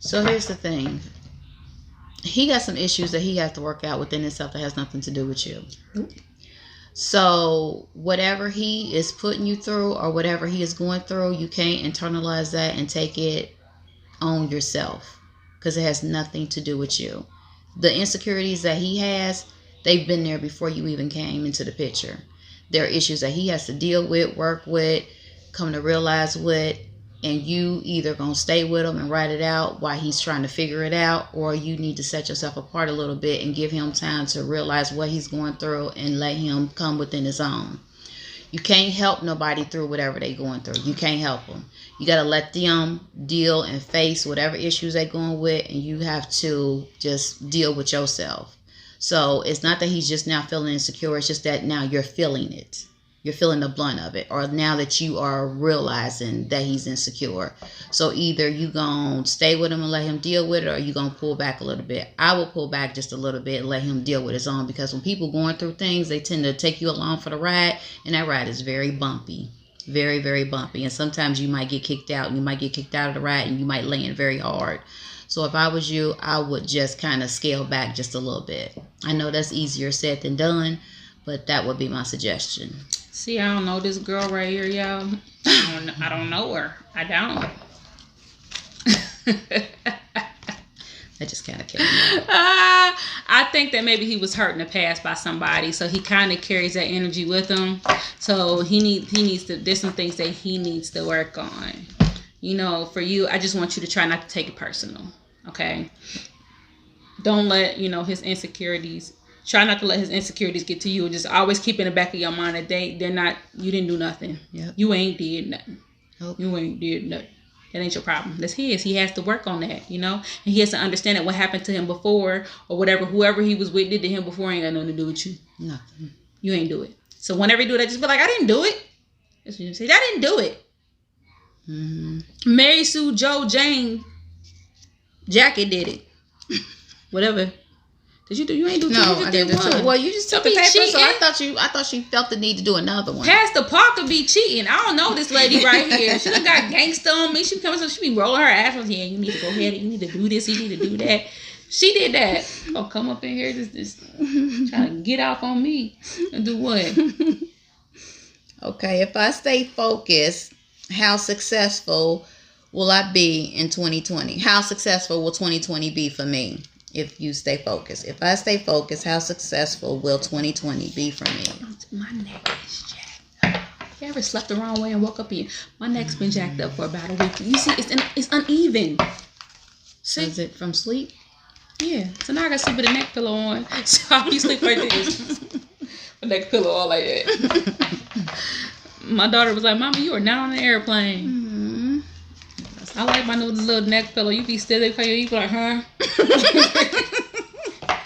So here's the thing. He got some issues that he has to work out within himself that has nothing to do with you. So whatever he is putting you through or whatever he is going through, you can't internalize that and take it on yourself, because it has nothing to do with you. The insecurities that he has, they've been there before you even came into the picture. There are issues that he has to deal with, work with, come to realize with. and you either gonna stay with him and write it out while he's trying to figure it out, or you need to set yourself apart a little bit and give him time to realize what he's going through and let him come within his own. You can't help nobody through whatever they're going through. You can't help them. You got to let them deal and face whatever issues they're going with, and you have to just deal with yourself. So it's not that he's just now feeling insecure. It's just that now you're feeling it. You're feeling the blunt of it, or now that you are realizing that he's insecure. So either you gonna stay with him and let him deal with it, or you gonna pull back a little bit. I will pull back just a little bit and let him deal with his own, because when people going through things, they tend to take you along for the ride, and that ride is very bumpy. Very, very bumpy. And sometimes you might get kicked out, and you might get kicked out of the ride, and you might land very hard. So if I was you, I would just kind of scale back just a little bit. I know that's easier said than done, but that would be my suggestion. See, I don't know this girl right here, y'all. I don't know her. I don't. That just kind of came out. I think that maybe he was hurt in the past by somebody, so he kind of carries that energy with him. So he needs to. There's some things that he needs to work on. You know, for you, I just want you to try not to take it personal. Okay. Don't let his insecurities. Try not to let his insecurities get to you, and just always keep in the back of your mind that they're not. You didn't do nothing. Yep. You ain't did nothing. Nope. You ain't did nothing. That ain't your problem. That's his. He has to work on that, and he has to understand that what happened to him before, or whoever he was with did to him before, ain't got nothing to do with you. Nothing. You ain't do it. So whenever you do that, just be like, I didn't do it. That's what you say. I didn't do it. Mm-hmm. Mary Sue, Joe, Jane, Jackie did it. Whatever. Did you do? You ain't do two. No, you just I did didn't do one. two. Well, you just took the paper, so I thought she felt the need to do another one. Pastor Parker be cheating. I don't know this lady right here. She done got gangster on me. She comes, she be rolling her ass. Yeah, you need to go ahead. You need to do this. You need to do that. She did that. Oh, come up in here, just trying to get off on me and do what? Okay, if I stay focused, how successful will I be in 2020? How successful will 2020 be for me? If you stay focused. If I stay focused, how successful will 2020 be for me? My neck is jacked up. You ever slept the wrong way and woke up in? My neck's been jacked up for about a week. You see, it's uneven. See? Is it from sleep? Yeah. So now I gotta sleep with a neck pillow on. So I'll be sleep like this. A neck pillow all like that. My daughter was like, Mama, you are not on an airplane. Mm-hmm. I like my new little neck pillow. You be still there, you be like, huh?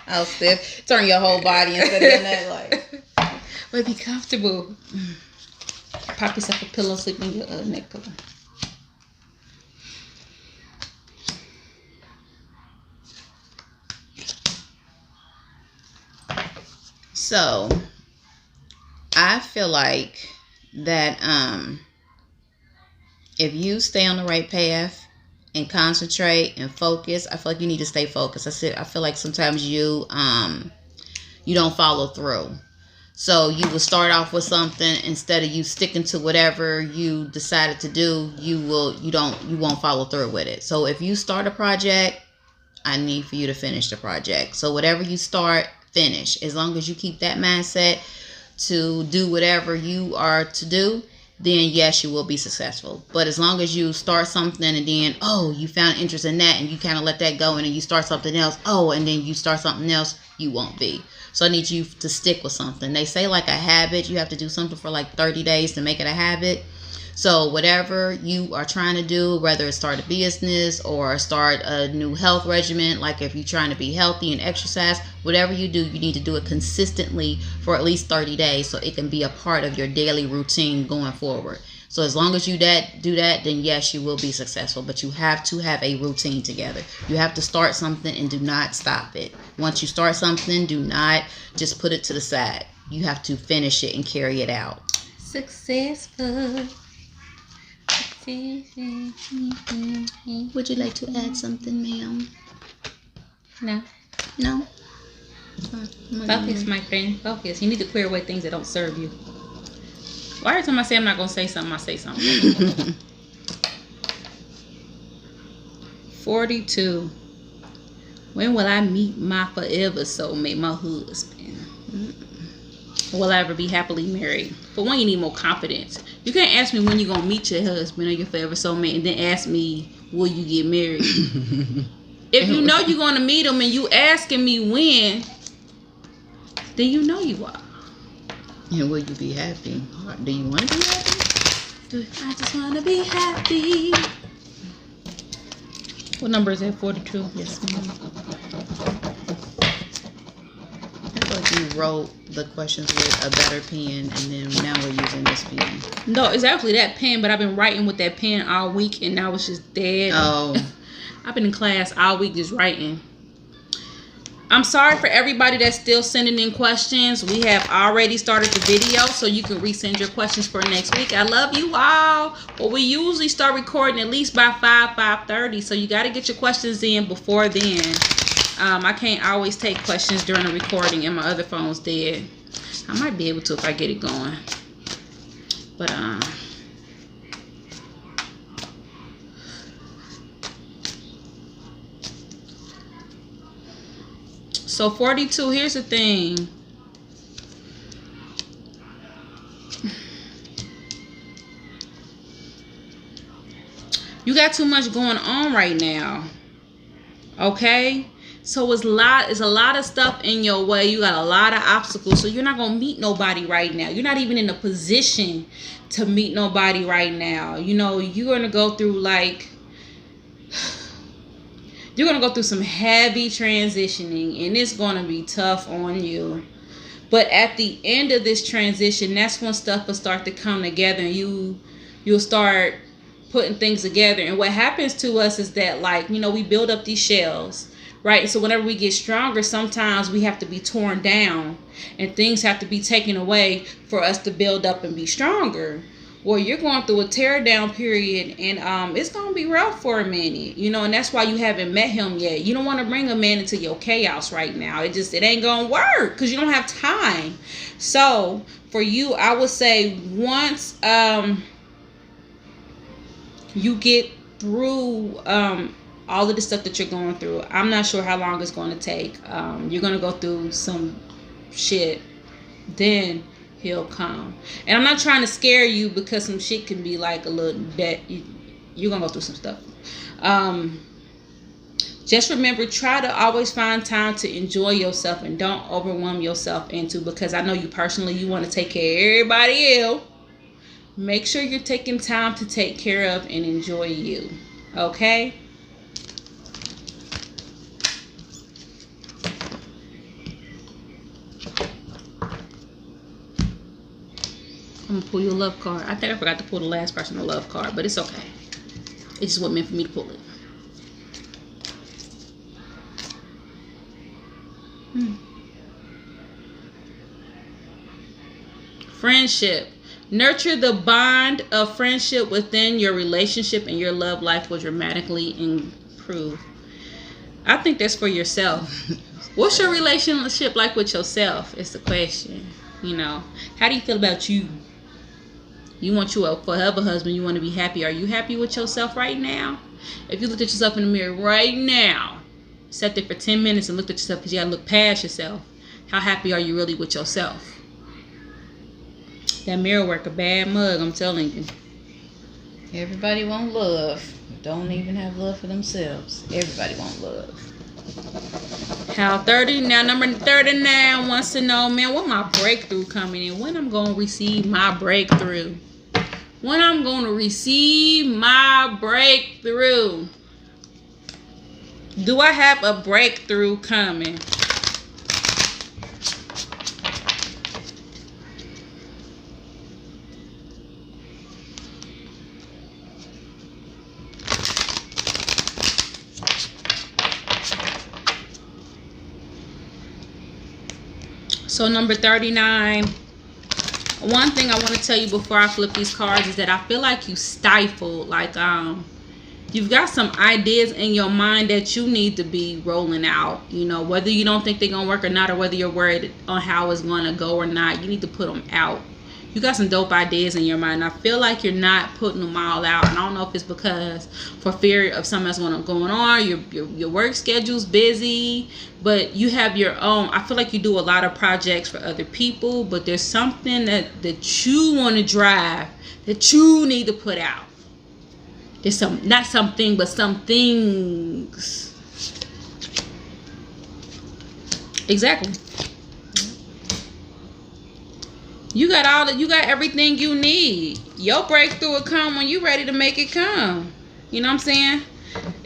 I'll stiff. Turn your whole body instead of your neck, like. But be comfortable. Pop yourself a pillow, sleep in your neck pillow. So, I feel like that if you stay on the right path and concentrate and focus, I feel like you need to stay focused. I feel like sometimes you don't follow through. So you will start off with something, instead of you sticking to whatever you decided to do, you won't follow through with it. So if you start a project, I need for you to finish the project. So whatever you start, finish. As long as you keep that mindset to do whatever you are to do, then yes, you will be successful. But as long as you start something and then, you found interest in that and you kind of let that go, and then you start something else, and then you start something else, you won't be. So I need you to stick with something. They say like a habit, you have to do something for like 30 days to make it a habit. So whatever you are trying to do, whether it's start a business or start a new health regimen, like if you're trying to be healthy and exercise, whatever you do, you need to do it consistently for at least 30 days so it can be a part of your daily routine going forward. So as long as you do that, then yes, you will be successful. But you have to have a routine together. You have to start something and do not stop it. Once you start something, do not just put it to the side. You have to finish it and carry it out. Successful. Would you like to add something, ma'am? No. No? Focus, my friend. Focus. You need to clear away things that don't serve you. Well, every time I say I'm not going to say something, I say something. 42. When will I meet my forever soulmate, my husband? Will I ever be happily married? For one, you need more confidence. You can't ask me when you're going to meet your husband or your forever soulmate and then ask me, will you get married? If you know you're going to meet him and you asking me when, then you know you are. And will you be happy? Do you want to be happy? I just want to be happy. What number is that? 42? Yes, ma'am. I feel like you wrote the questions with a better pen, and then now we're using this pen. No, it's actually that pen, but I've been writing with that pen all week, and now it's just dead. Oh. I've been in class all week just writing. I'm sorry for everybody that's still sending in questions. We have already started the video, so you can resend your questions for next week. I love you all. Well, we usually start recording at least by 5:30, so you got to get your questions in before then. I can't always take questions during the recording, and my other phone's dead. I might be able to if I get it going. But, so 42, here's the thing. You got too much going on right now. Okay? So it's a lot of stuff in your way. You got a lot of obstacles. So you're not going to meet nobody right now. You're not even in a position to meet nobody right now. You know, you're going to go through you're going to go through some heavy transitioning, and it's going to be tough on you. But at the end of this transition, that's when stuff will start to come together, and you'll start putting things together. And what happens to us is that, like, you know, we build up these shells, right? So whenever we get stronger, sometimes we have to be torn down and things have to be taken away for us to build up and be stronger. Well, you're going through a tear down period, and it's going to be rough for a minute, you know, and that's why you haven't met him yet. You don't want to bring a man into your chaos right now. It ain't going to work because you don't have time. So for you, I would say once you get through all of the stuff that you're going through, I'm not sure how long it's going to take. You're going to go through some shit. Then he'll come. And I'm not trying to scare you, because some shit can be like a little that you're gonna go through some stuff. Just remember, try to always find time to enjoy yourself and don't overwhelm yourself because I know you personally, you want to take care of everybody else. Make sure you're taking time to take care of and enjoy you. Okay? I'm gonna pull you a love card. I think I forgot to pull the last person a love card, but it's okay. It's just what meant for me to pull it. Friendship. Nurture the bond of friendship within your relationship, and your love life will dramatically improve. I think that's for yourself. What's your relationship like with yourself? It's the question. You know, how do you feel about you? You want you a forever husband. You want to be happy. Are you happy with yourself right now? If you looked at yourself in the mirror right now, sat there for 10 minutes and looked at yourself, because you got to look past yourself. How happy are you really with yourself? That mirror work a bad mug, I'm telling you. Everybody want love. Don't even have love for themselves. Everybody want love. Number 39 wants to know, man, when my breakthrough coming in? When I'm going to receive my breakthrough? When I'm going to receive my breakthrough? Do I have a breakthrough coming? So number 39, one thing I want to tell you before I flip these cards is that I feel like you stifled, like you've got some ideas in your mind that you need to be rolling out, you know, whether you don't think they're going to work or not, or whether you're worried on how it's going to go or not, you need to put them out. You got some dope ideas in your mind. I feel like you're not putting them all out. And I don't know if it's because for fear of something else going on, your work schedule's busy, but you have your own. I feel like you do a lot of projects for other people, but there's something that you want to drive, that you need to put out. There's not something, but some things. Exactly. You got everything you need. Your breakthrough will come when you're ready to make it come. You know what I'm saying?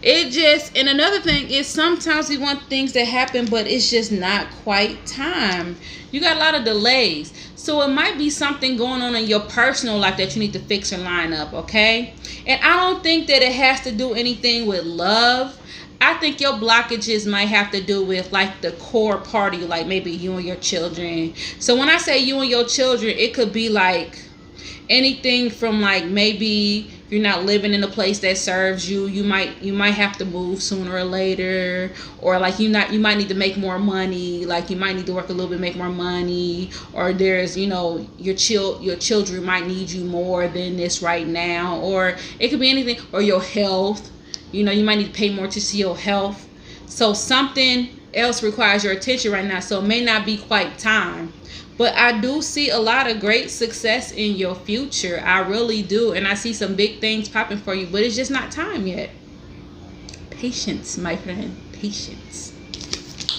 And another thing is sometimes we want things to happen, but it's just not quite time. You got a lot of delays. So it might be something going on in your personal life that you need to fix or line up, okay? And I don't think that it has to do anything with love. I think your blockages might have to do with like the core party, like maybe you and your children. So when I say you and your children, it could be like anything from like maybe you're not living in a place that serves you. You might have to move sooner or later, or like you might need to make more money. Like you might need to work a little bit, make more money, or there's your children might need you more than this right now, or it could be anything, or your health. You might need to pay more attention to your health. So something else requires your attention right now. So it may not be quite time. But I do see a lot of great success in your future. I really do. And I see some big things popping for you. But it's just not time yet. Patience, my friend. Patience.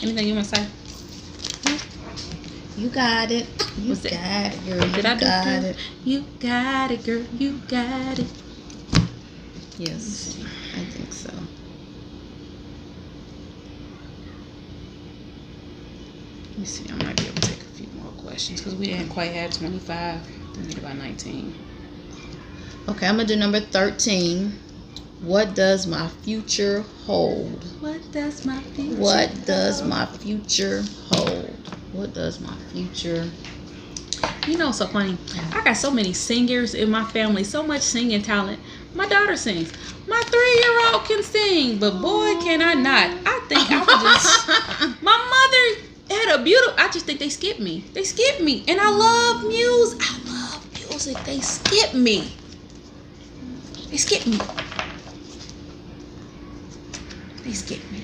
Anything you want to say? You got it. You got it, girl. You got it. You got it, girl. You got it. Yes, I think so. Let me see. I might be able to take a few more questions because we didn't quite have 25. We need about 19. Okay, I'm going to do number 13. What does my future hold? What does my future hold? What does my future hold? What does my future so funny. I got so many singers in my family, so much singing talent. My daughter sings. My 3-year-old can sing, but boy, can I not. I think I would just. My mother had a beautiful. I just think they skip me. They skip me, and I love music. I love music. They skip me. They skip me. They skip me.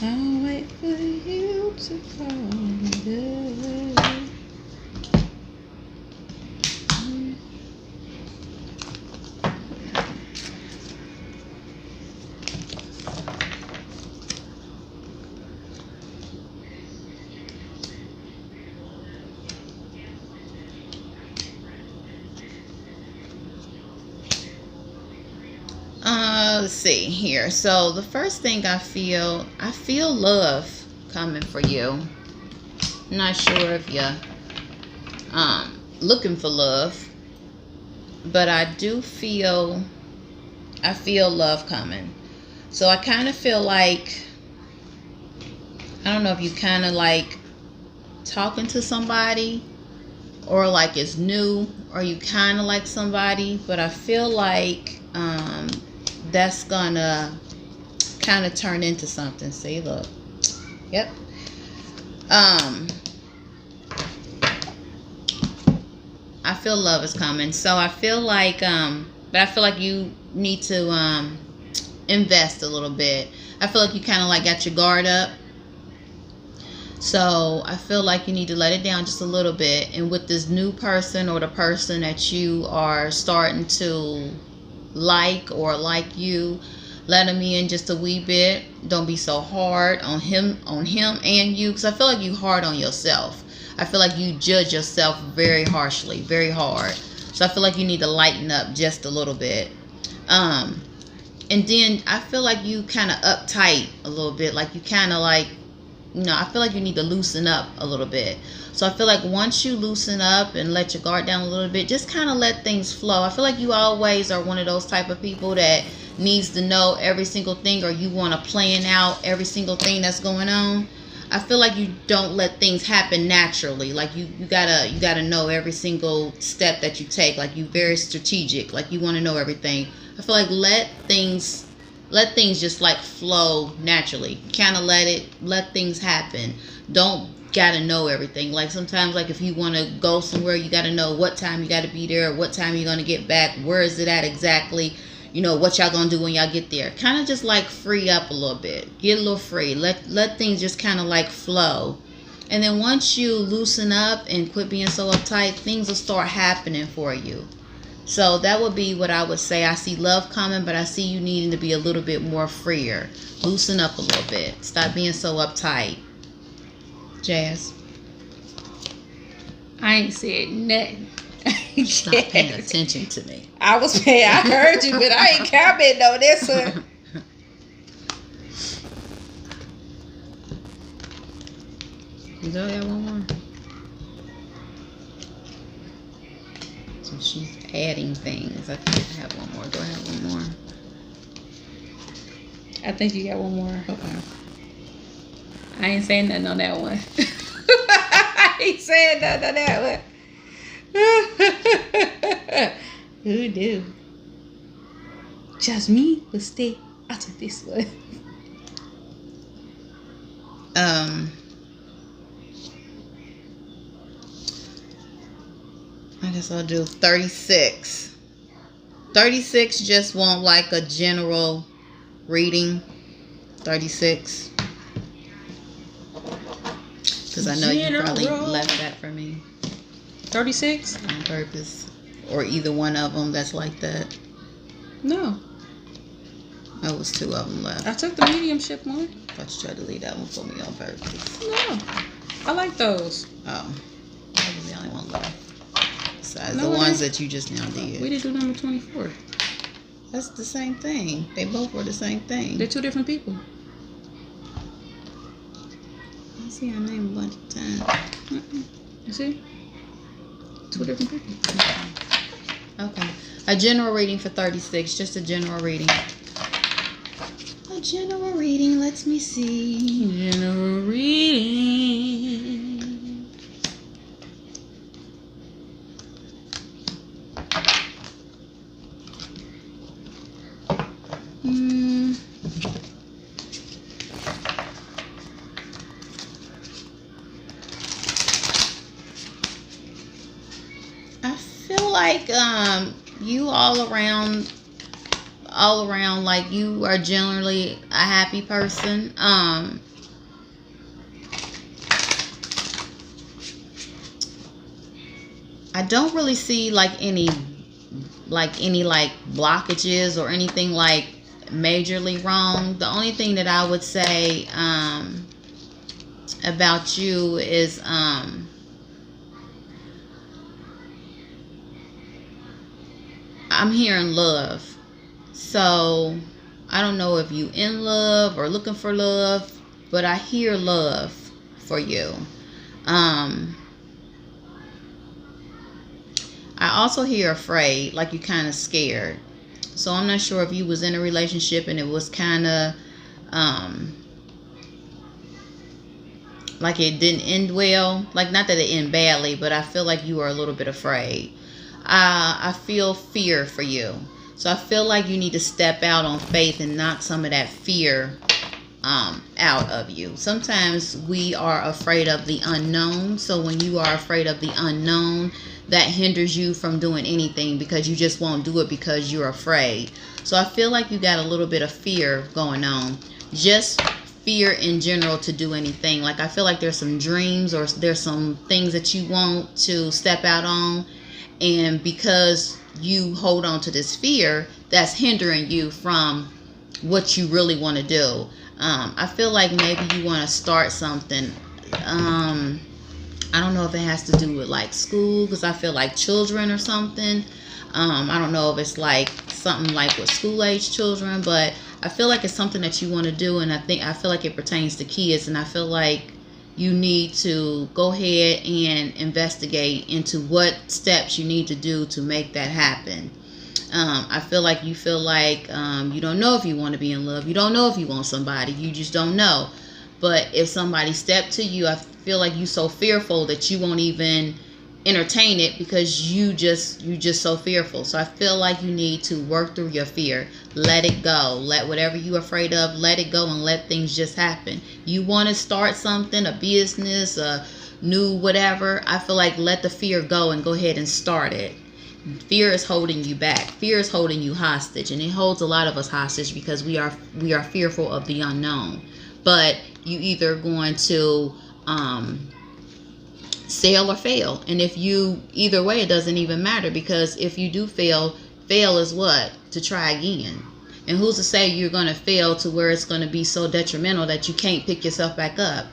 I'll wait for you to call me. Let's see here. So the first thing I feel love coming for you. I'm not sure if you're looking for love, but I feel love coming. So I kind of feel like, I don't know if you kind of like talking to somebody, or like it's new, or you kind of like somebody, but I feel like that's gonna kind of turn into something. See, look. Yep. I feel love is coming. So I feel like but I feel like you need to invest a little bit. I feel like you kind of like got your guard up. So I feel like you need to let it down just a little bit. And with this new person, or the person that you are starting to like you, let him in just a wee bit. Don't be so hard on him and you, because I feel like you hard on yourself. I feel like you judge yourself very harshly, very hard. So I feel like you need to lighten up just a little bit. And then I feel like you kind of uptight a little bit. Like you kind of like, I feel like you need to loosen up a little bit. So I feel like once you loosen up and let your guard down a little bit, just kind of let things flow. I feel like you always are one of those type of people that needs to know every single thing, or you want to plan out every single thing that's going on. I feel like you don't let things happen naturally. Like you gotta know every single step that you take. Like you very strategic. Like you want to know everything. I feel like let things just like flow naturally. Kind of let things happen. Don't gotta know everything. Like sometimes, like if you want to go somewhere, you gotta know what time you gotta be there, what time you're gonna get back, where is it at exactly, what y'all gonna do when y'all get there. Kind of just like free up a little bit, get a little free, let things just kind of like flow. And then once you loosen up and quit being so uptight, things will start happening for you. So that would be what I would say. I see love coming, but I see you needing to be a little bit more freer. Loosen up a little bit. Stop being so uptight. Jazz. I ain't said nothing. Stop paying attention to me. I was paying. I heard you, but I ain't commenting on this one. You don't have one more? So she's adding things. I think I have one more. Do I have one more? I think you got one more. Okay. I ain't saying nothing on that one. I ain't saying nothing on that one. Who do? Just me will stay out of this one. I guess I'll do 36. 36 just want like a general reading. 36. Because I know you probably left that for me. 36? On purpose. Or either one of them that's like that. No. That was two of them left. I took the mediumship one. I thought you tried to leave that one for me on purpose. No. I like those. Oh. That was the only one left. Besides the ones that you just now did. We did do number 24. That's the same thing. They both were the same thing. They're two different people. I see her name a bunch of times. You see? Two different people. Okay. A general reading for 36. Just a general reading. A general reading. Let me see. General reading. I feel like you all around like you are generally a happy person. I don't really see any blockages or anything like majorly wrong. The only thing that I would say about you is I'm hearing love. So I don't know if you in love or looking for love, but I hear love for you. I also hear afraid, like you kind of scared. So I'm not sure if you was in a relationship and it was kind of like it didn't end well. Like, not that it ended badly, but I feel like you are a little bit afraid. I feel fear for you. So I feel like you need to step out on faith and knock some of that fear out of you. Sometimes we are afraid of the unknown. So when you are afraid of the unknown, that hinders you from doing anything because you just won't do it because you're afraid. So I feel like you got a little bit of fear going on. Just fear in general to do anything. Like, I feel like there's some dreams or there's some things that you want to step out on, and because you hold on to this fear, that's hindering you from what you really want to do. I feel like maybe you want to start something. I don't know if it has to do with like school, because I feel like children or something. I don't know if it's like something like with school age children, but I feel like it's something that you want to do, and I feel like it pertains to kids, and I feel like you need to go ahead and investigate into what steps you need to do to make that happen. I feel like you don't know if you want to be in love. You don't know if you want somebody. You just don't know. But if somebody stepped to you, I feel like you're so fearful that you won't even entertain it because you just so fearful. So I feel like you need to work through your fear. Let it go. Let whatever you're afraid of, let it go, and let things just happen. You want to start something, a business, a new whatever, I feel like let the fear go and go ahead and start it. Fear is holding you back. Fear is holding you hostage, and it holds a lot of us hostage because we are fearful of the unknown. But you either going to sail or fail. And if you, either way, it doesn't even matter, because if you do fail is what? To try again. And who's to say you're going to fail to where it's going to be so detrimental that you can't pick yourself back up?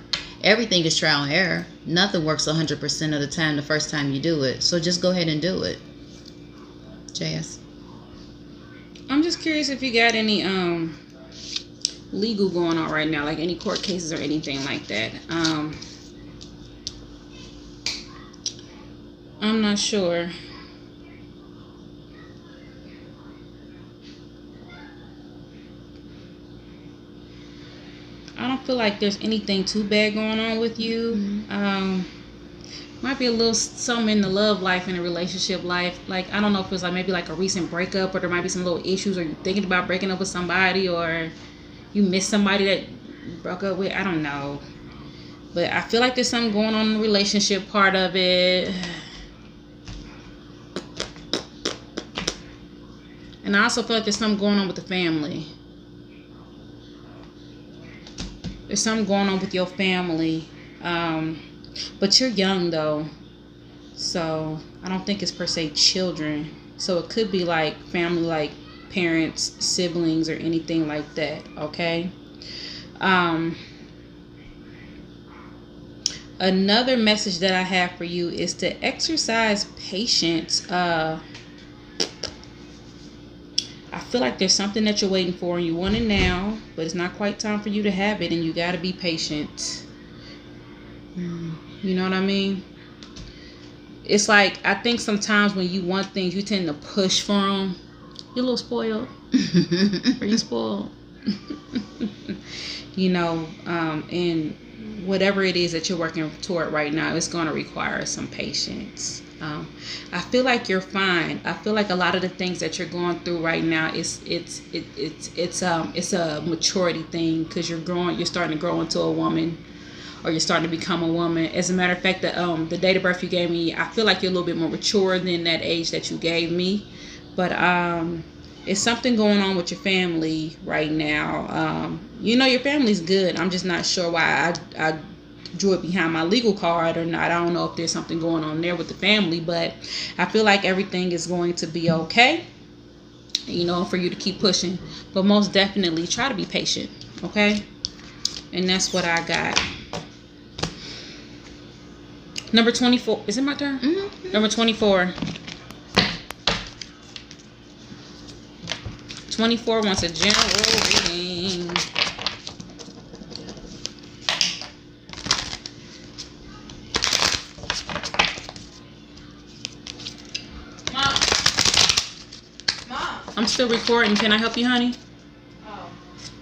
Everything is trial and error. Nothing works 100% of the time the first time you do it. So just go ahead and do it. JS. I'm just curious if you got any legal going on right now, like any court cases or anything like that. I'm not sure. I don't feel like there's anything too bad going on with you. Might be a little something in the love life and the relationship life. Like, I don't know if it's like maybe like a recent breakup, or there might be some little issues, or you're thinking about breaking up with somebody, or you miss somebody that you broke up with. I don't know. But I feel like there's something going on in the relationship part of it. And I also feel like there's something going on with the family. There's something going on with your family. But you're young though. So I don't think it's per se children. So it could be like family, like parents, siblings, or anything like that. Okay. Another message that I have for you is to exercise patience. I feel like there's something that you're waiting for and you want it now, but it's not quite time for you to have it, and you got to be patient. You know what I mean? It's like, I think sometimes when you want things, you tend to push for them. You're a little spoiled. Are you spoiled? You know, and whatever it is that you're working toward right now, it's going to require some patience. I feel like you're fine. I feel like a lot of the things that you're going through right now it's a maturity thing, because you're starting to grow into a woman, or you're starting to become a woman. As a matter of fact, the date of birth you gave me, I feel like you're a little bit more mature than that age that you gave me. But it's something going on with your family right now. You know, your family's good. I'm just not sure why I drew it behind my legal card or not. I don't know if there's something going on there with the family, but I feel like everything is going to be okay, you know, for you to keep pushing. But most definitely try to be patient, okay? And that's what I got. Number 24. Is it my turn? Mm-hmm. Number 24. 24 wants a general reading. I'm still recording. Can I help you, honey? Oh.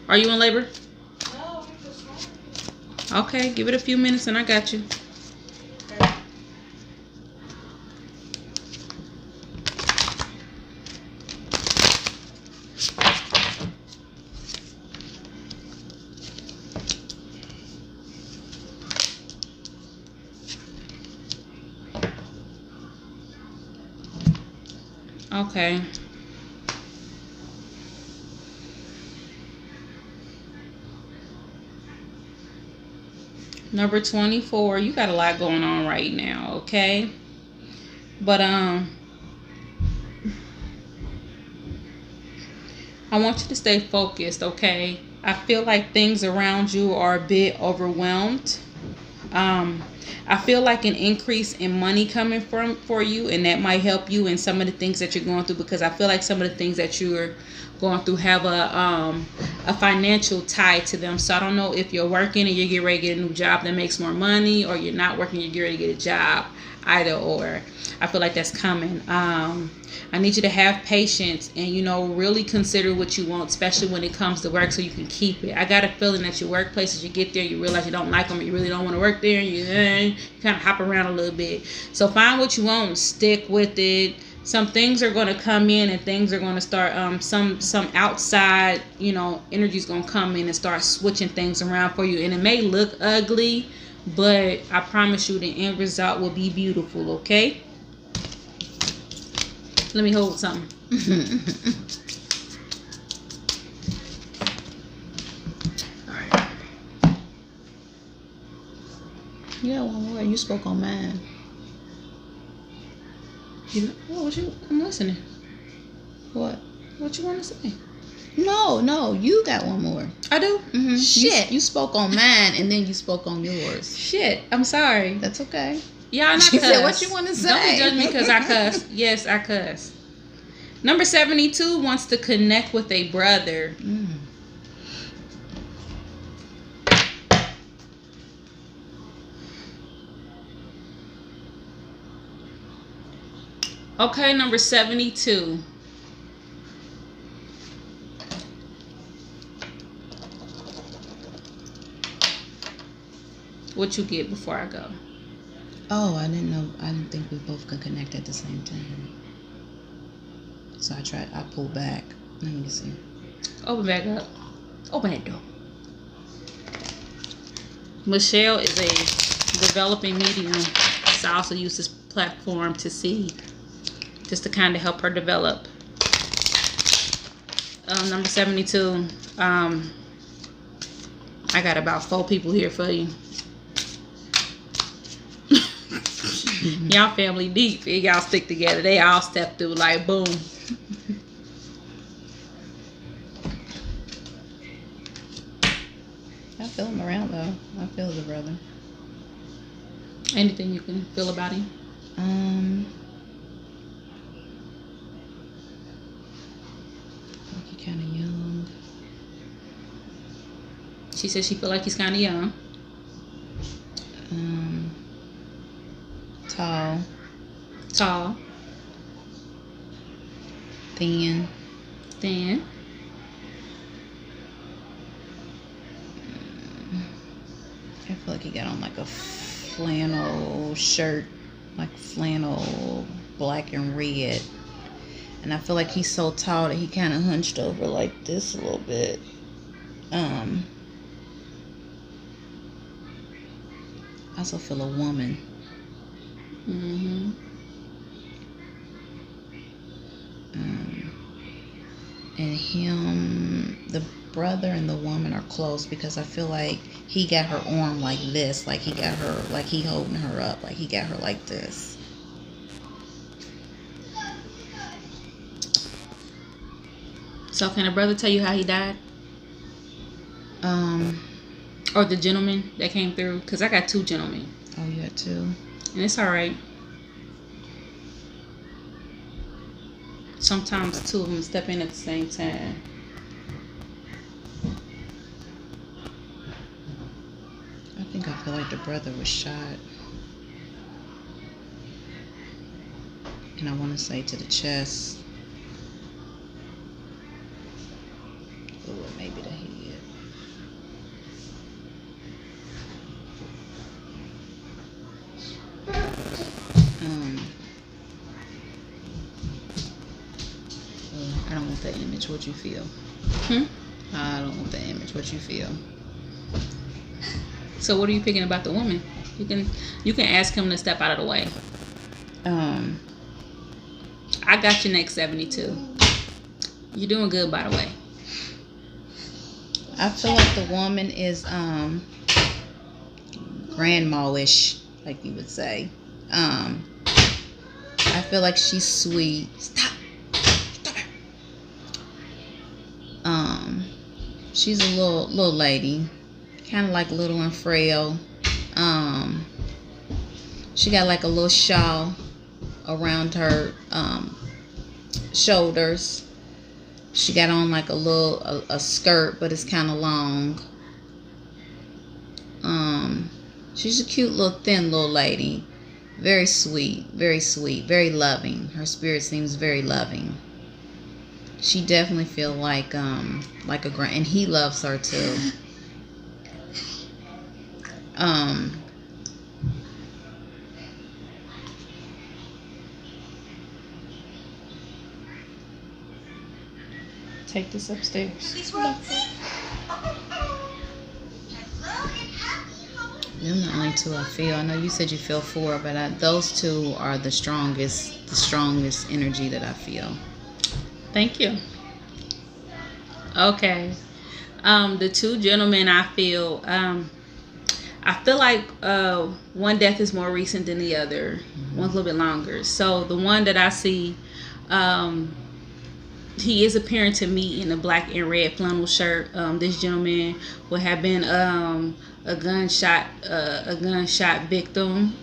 Are you in labor? No, I'm just home. Okay, give it a few minutes and I got you. Okay. Number 24, you got a lot going on right now, okay? But I want you to stay focused, okay? I feel like things around you are a bit overwhelmed. I feel like an increase in money coming for you, and that might help you in some of the things that you're going through, because I feel like some of the things that you're going through have a financial tie to them. So I don't know if you're working and you're getting ready to get a new job that makes more money, or you're not working, you're getting ready to get a job, either or. I feel like that's coming. I need you to have patience and, you know, really consider what you want, especially when it comes to work, so you can keep it. I got a feeling that your workplace, as you get there, you realize you don't like them, you really don't want to work there, boyfriend, kind of hop around a little bit. So find what you want, stick with it. Some things are going to come in and things are going to start some outside, energy is going to come in and start switching things around for you, and it may look ugly, but I promise you the end result will be beautiful. Okay, let me hold something. All right. Yeah, one more. You spoke on mine. I'm listening. What? What you want to say? No, you got one more. I do? Mm-hmm. Shit. You spoke on mine and then you spoke on yours. Shit. I'm sorry. That's okay. Yeah, I She cuss. said, what you want to say? Don't be judging me because I cuss. Yes, I cuss. Number 72 wants to connect with a brother. Okay, number 72. What you get before I go? Oh, I didn't know. I didn't think we both could connect at the same time. So I pulled back. Let me see. Open back up. Open that door. Michelle is a developing medium. So I also use this platform to see, just to kind of help her develop. Number 72. I got about 4 people here for you. Y'all family deep. Y'all stick together. They all step through like boom. I feel him around though. I feel the brother. Anything you can feel about him? Like he kind of young. She said she feel like he's kind of young. Tall. Thin. I feel like he got on like a flannel shirt, like flannel, black and red. And I feel like he's so tall that he kind of hunched over like this a little bit. I also feel a woman. And him, the brother and the woman are close because I feel like he got her arm like this, like he got her, like he holding her up, like he got her like this. So can a brother tell you how he died? Or the gentleman that came through? Because I got 2 gentlemen. Oh, you got 2? And it's alright. Sometimes 2 of them step in at the same time. I think I feel like the brother was shot. And I want to say to the chest. Or maybe the head. I don't want that image. What you feel? I don't want that image. What you feel? So what are you picking about the woman? You can ask him to step out of the way. I got you next 72. You're doing good, by the way. I feel like the woman is grandma-ish, like you would say. I feel like she's sweet. Stop it. She's a little lady, kind of like little and frail. She got like a little shawl around her shoulders. She got on like a skirt, but it's kind of long. She's a cute little thin little lady. Very sweet, very loving. Her spirit seems very loving. She definitely feel like a grand, and he loves her too. take this upstairs. Them the only two I feel. I know you said you feel 4, but those two are the strongest energy that I feel. Thank you. Okay. The 2 gentlemen I feel like one death is more recent than the other. One's a little bit longer. So the one that I see, he is appearing to me in a black and red flannel shirt. This gentleman would have been a gunshot victim.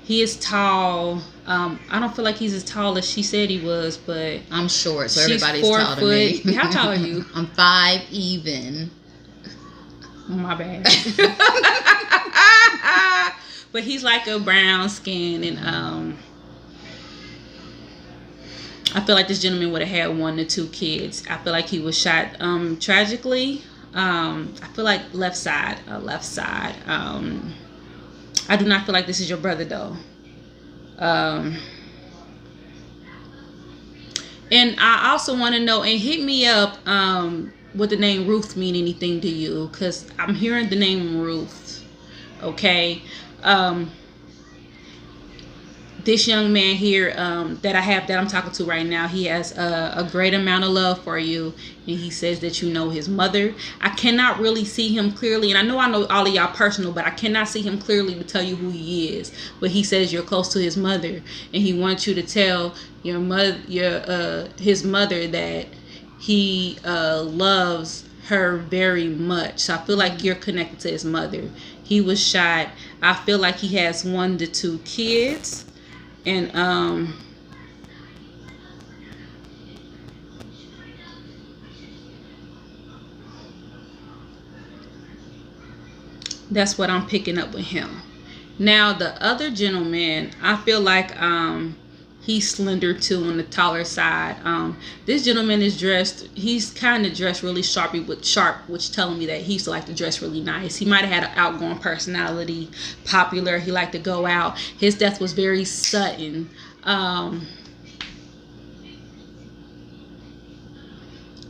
He is tall. I don't feel like he's as tall as she said he was, but I'm short, so she's everybody's 4 taller than me. foot. How tall are you? I'm 5 even. My bad. But he's like a brown skin, and I feel like this gentleman would have had 1 to 2 kids. I feel like he was shot tragically. I feel like left side. I do not feel like this is your brother though. And I also want to know, and hit me up, would the name Ruth mean anything to you? Because I'm hearing the name Ruth. Okay. This young man here that I'm talking to right now, he has a great amount of love for you, and he says that you know his mother. I cannot really see him clearly, and I know all of y'all personal, but I cannot see him clearly to tell you who he is. But he says you're close to his mother, and he wants you to tell your mother, his mother, that he loves her very much. So I feel like you're connected to his mother. He was shot. I feel like he has 1 to 2 kids. And that's what I'm picking up with him. Now the other gentleman, I feel like he's slender too, on the taller side. This gentleman is he's kind of dressed really sharp, which telling me that he used to like to dress really nice. He might have had an outgoing personality, popular. He liked to go out. His death was very sudden.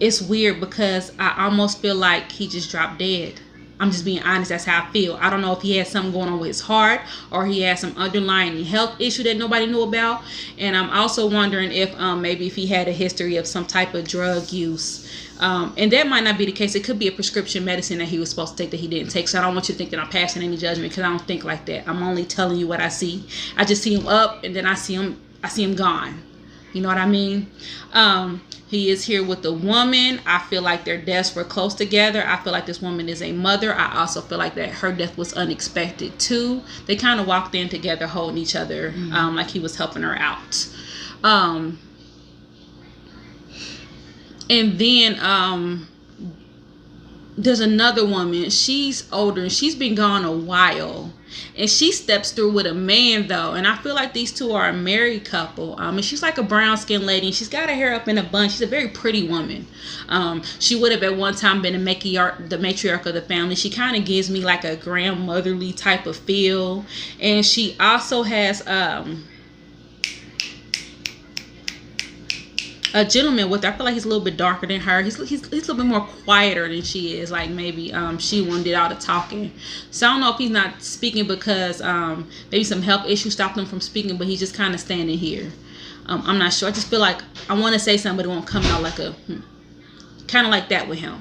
It's weird because I almost feel like he just dropped dead. I'm just being honest. That's how I feel. I don't know if he had something going on with his heart, or he had some underlying health issue that nobody knew about. And I'm also wondering if maybe if he had a history of some type of drug use. And that might not be the case. It could be a prescription medicine that he was supposed to take that he didn't take. So I don't want you to think that I'm passing any judgment, because I don't think like that. I'm only telling you what I see. I just see him up, and then I see him gone. You know what I mean? He is here with a woman. I feel like their deaths were close together. I feel like this woman is a mother. I also feel like that her death was unexpected too. They kind of walked in together holding each other, like he was helping her out. And then there's another woman. She's older, and she's been gone a while. And she steps through with a man though, and I feel like these two are a married couple. And she's like a brown skinned lady, and she's got her hair up in a bun. She's a very pretty woman. She would have at one time been the matriarch of the family. She kind of gives me like a grandmotherly type of feel, and she also has a gentleman with her. I feel like he's a little bit darker than her. He's a little bit more quieter than she is. Like maybe she one did all the talking. So I don't know if he's not speaking because maybe some health issues stopped him from speaking, but he's just kind of standing here. I'm not sure. I just feel like I want to say something, but it won't come out like a kind of like that with him.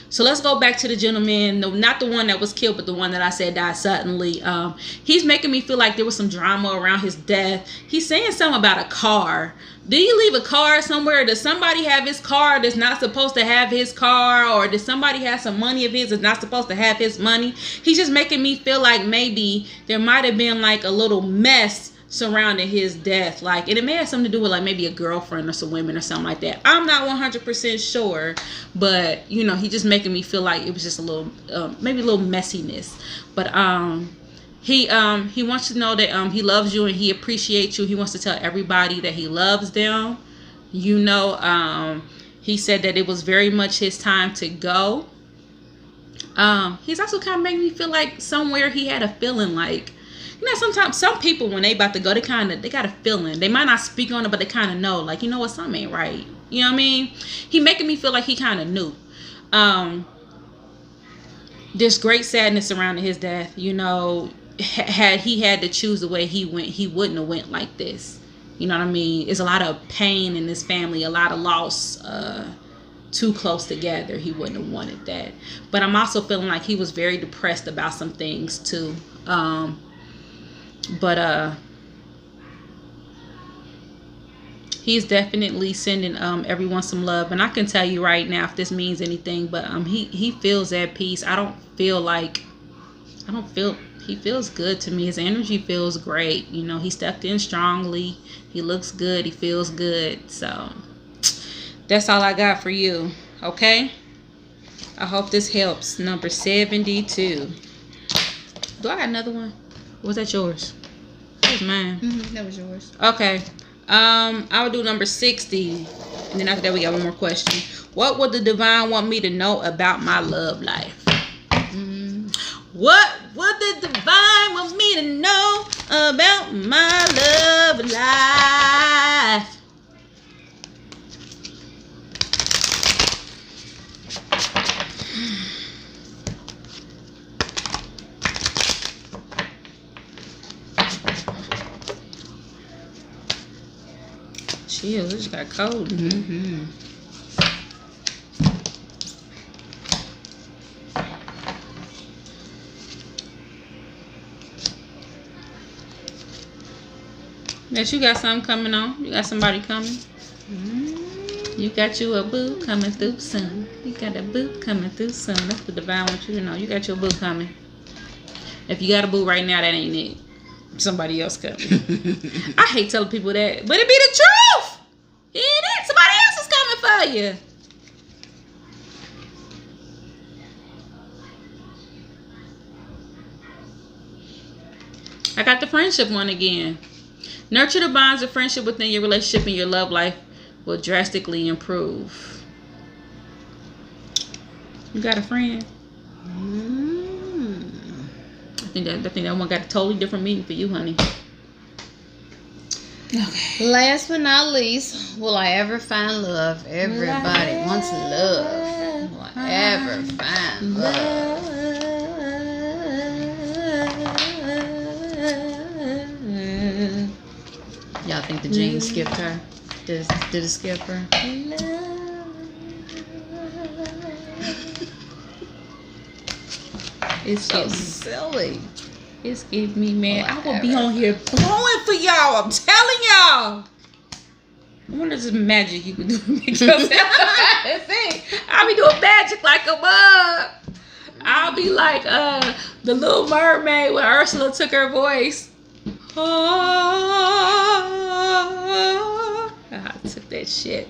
So let's go back to the gentleman, no, not the one that was killed, but the one that I said died suddenly. He's making me feel like there was some drama around his death. He's saying something about a car. Did he leave a car somewhere? Does somebody have his car that's not supposed to have his car? Or does somebody have some money of his that's not supposed to have his money? He's just making me feel like maybe there might have been like a little mess surrounding his death, like, and it may have something to do with like maybe a girlfriend or some women or something like that. I'm not 100% sure, but you know, he just making me feel like it was just a little maybe a little messiness. But he wants to know that he loves you and he appreciates you. He wants to tell everybody that he loves them. You know, he said that it was very much his time to go. He's also kind of making me feel like somewhere he had a feeling like, you know, sometimes some people when they about to go, they got a feeling. They might not speak on it, but they kind of know, like, you know what, something ain't right. You know what I mean? He making me feel like he kind of knew. There's great sadness surrounding his death. You know, had he had to choose the way he went, he wouldn't have went like this. You know what I mean? It's a lot of pain in this family, a lot of loss. Too close together, he wouldn't have wanted that. But I'm also feeling like he was very depressed about some things too. But he's definitely sending everyone some love, and I can tell you right now, if this means anything, but he feels at peace. He feels good to me. His energy feels great. You know, he stepped in strongly. He looks good. He feels good. So that's all I got for you. Okay? I hope this helps. Number 72. Do I got another one? Or was that yours? That was mine. That was yours. Okay. I will do number 60. And then after that we got one more question. What would the divine want me to know about my love life? What would the divine want me to know about my love life? Chill, it just got cold. Yes, you got something coming on. You got somebody coming. You got you a boo coming through soon. You got a boo coming through soon. That's what the divine wants you to know. You got your boo coming. If you got a boo right now, that ain't it. Somebody else coming. I hate telling people that, but it be the truth. It ain't it. Somebody else is coming for you. I got the friendship one again. Nurture the bonds of friendship within your relationship, and your love life will drastically improve. You got a friend? I think that one got a totally different meaning for you, honey. Okay. Last but not least, will I ever find love? Everybody wants love. Will I ever find love? Y'all think the gene skipped her? Did it skip her? It's so silly. It's getting me mad. I will be on here blowing for y'all. I'm telling y'all. I wonder if there's magic you can do to make yourself. I'll be doing magic like a bug. I'll be like the Little Mermaid when Ursula took her voice. I took that shit.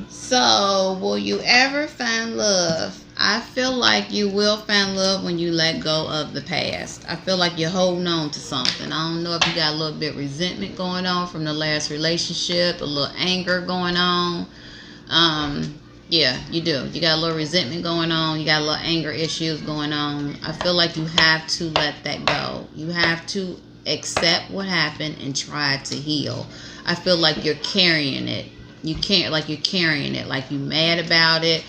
So, will you ever find love? I feel like you will find love when you let go of the past. I feel like you're holding on to something. I don't know if you got a little bit of resentment going on from the last relationship, a little anger going on. Yeah, you do. You got a little resentment going on. You got a little anger issues going on. I feel like you have to let that go. You have to accept what happened and try to heal. I feel like you're carrying it. You can't, like you're carrying it. Like you mad about it.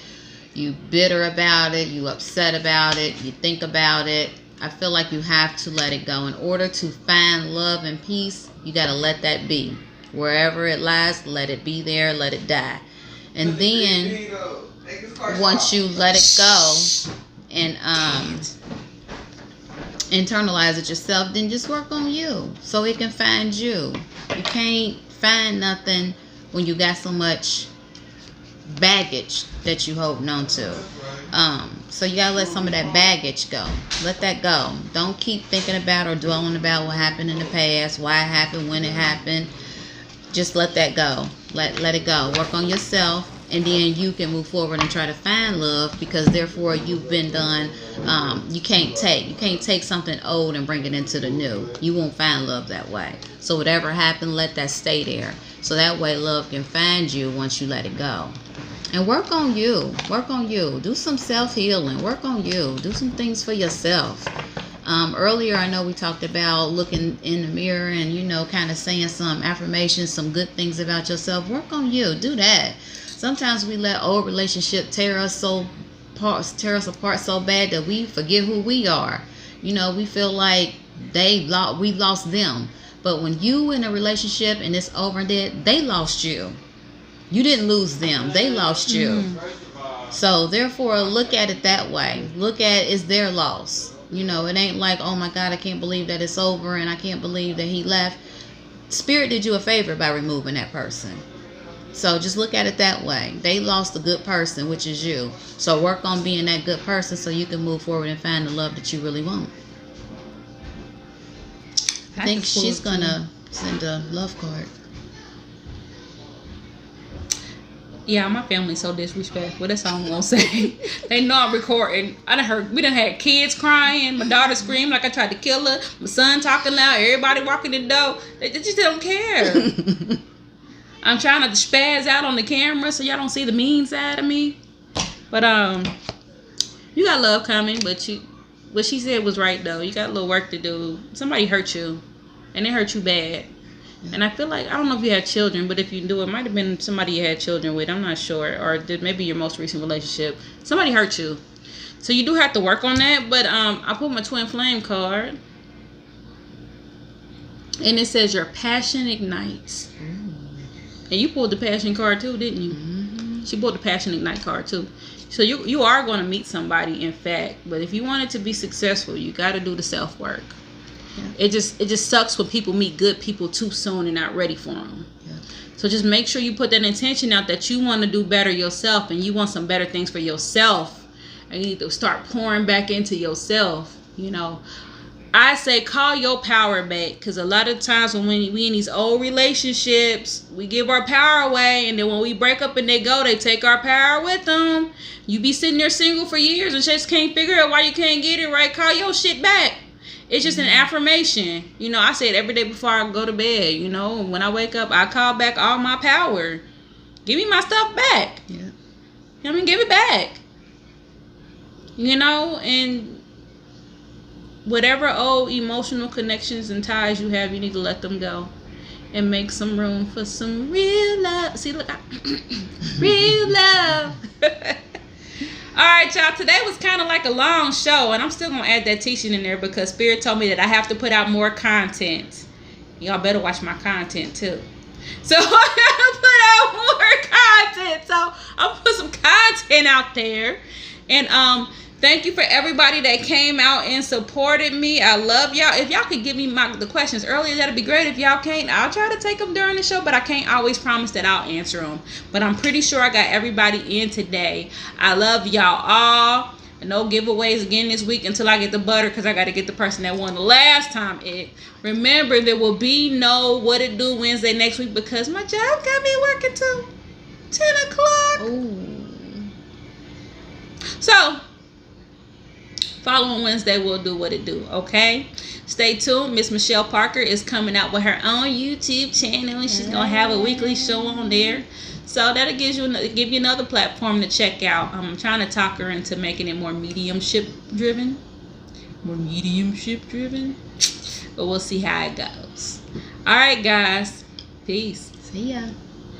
You bitter about it. You upset about it. You think about it. I feel like you have to let it go. In order to find love and peace, you got to let that be. Wherever it lies, let it be there. Let it die. And then once you let it go and internalize it yourself, then just work on you so it can find you. You can't find nothing when you got so much baggage that you holding on to. So you gotta let some of that baggage go. Let that go. Don't keep thinking about or dwelling about what happened in the past, why it happened, when it happened. Just let that go. Let it go. Work on yourself, and then you can move forward and try to find love, because therefore you've been done. You can't take something old and bring it into the new. You won't find love that way. So whatever happened, let that stay there. So that way love can find you once you let it go. And work on you. Work on you. Do some self-healing. Work on you. Do some things for yourself. Earlier, I know we talked about looking in the mirror and, kind of saying some affirmations, some good things about yourself. Work on you. Do that. Sometimes we let old relationship tear us apart so bad that we forget who we are. We feel like we lost them. But when you in a relationship and it's over and dead, they lost you. You didn't lose them. They lost you. So therefore, look at it that way. Look at it's their loss. It ain't like, oh my God, I can't believe that it's over and I can't believe that he left. Spirit did you a favor by removing that person. So just look at it that way. They lost a good person, which is you. So work on being that good person so you can move forward and find the love that you really want. I think she's going to send a love card. Yeah, my family's so disrespectful. That's all I'm gonna say. They know I'm recording. We done had kids crying. My daughter screamed like I tried to kill her. My son talking loud. Everybody walking the door. They just don't care. I'm trying not to spaz out on the camera so y'all don't see the mean side of me. But you got love coming. But what she said was right though. You got a little work to do. Somebody hurt you, and they hurt you bad. And I feel like, I don't know if you had children, but if you do, it might have been somebody you had children with. I'm not sure. Or maybe your most recent relationship. Somebody hurt you. So you do have to work on that. But I put my twin flame card. And it says your passion ignites. And you pulled the passion card too, didn't you? Mm-hmm. She pulled the passion ignite card too. So you are going to meet somebody, in fact. But if you want it to be successful, you got to do the self-work. Yeah. It just sucks when people meet good people too soon and not ready for them. Yeah. So just make sure you put that intention out that you want to do better yourself and you want some better things for yourself. And you need to start pouring back into yourself. I say call your power back, because a lot of times when we in these old relationships, we give our power away, and then when we break up and they take our power with them. You be sitting there single for years and just can't figure out why you can't get it right. Call your shit back. It's just an affirmation. I say it every day before I go to bed. When I wake up, I call back all my power. Give me my stuff back. Yeah. Give it back. And whatever old emotional connections and ties you have, you need to let them go. And make some room for some real love. See, look, real love. All right, y'all. Today was kind of like a long show, and I'm still going to add that teaching in there because Spirit told me that I have to put out more content. Y'all better watch my content, too. So I got to put out more content. So I'll put some content out there. And thank you for everybody that came out and supported me. I love y'all. If y'all could give me the questions earlier, that'd be great. If y'all can't, I'll try to take them during the show, but I can't always promise that I'll answer them. But I'm pretty sure I got everybody in today. I love y'all all. No giveaways again this week until I get the butter, because I got to get the person that won the last time. Remember, there will be no What It Do Wednesday next week because my job got me working till 10 o'clock. Ooh. So following Wednesday, we'll do What It Do, okay? Stay tuned. Miss Michelle Parker is coming out with her own YouTube channel, and she's going to have a weekly show on there. So that'll give you another platform to check out. I'm trying to talk her into making it more mediumship driven. But we'll see how it goes. All right, guys. Peace. See ya.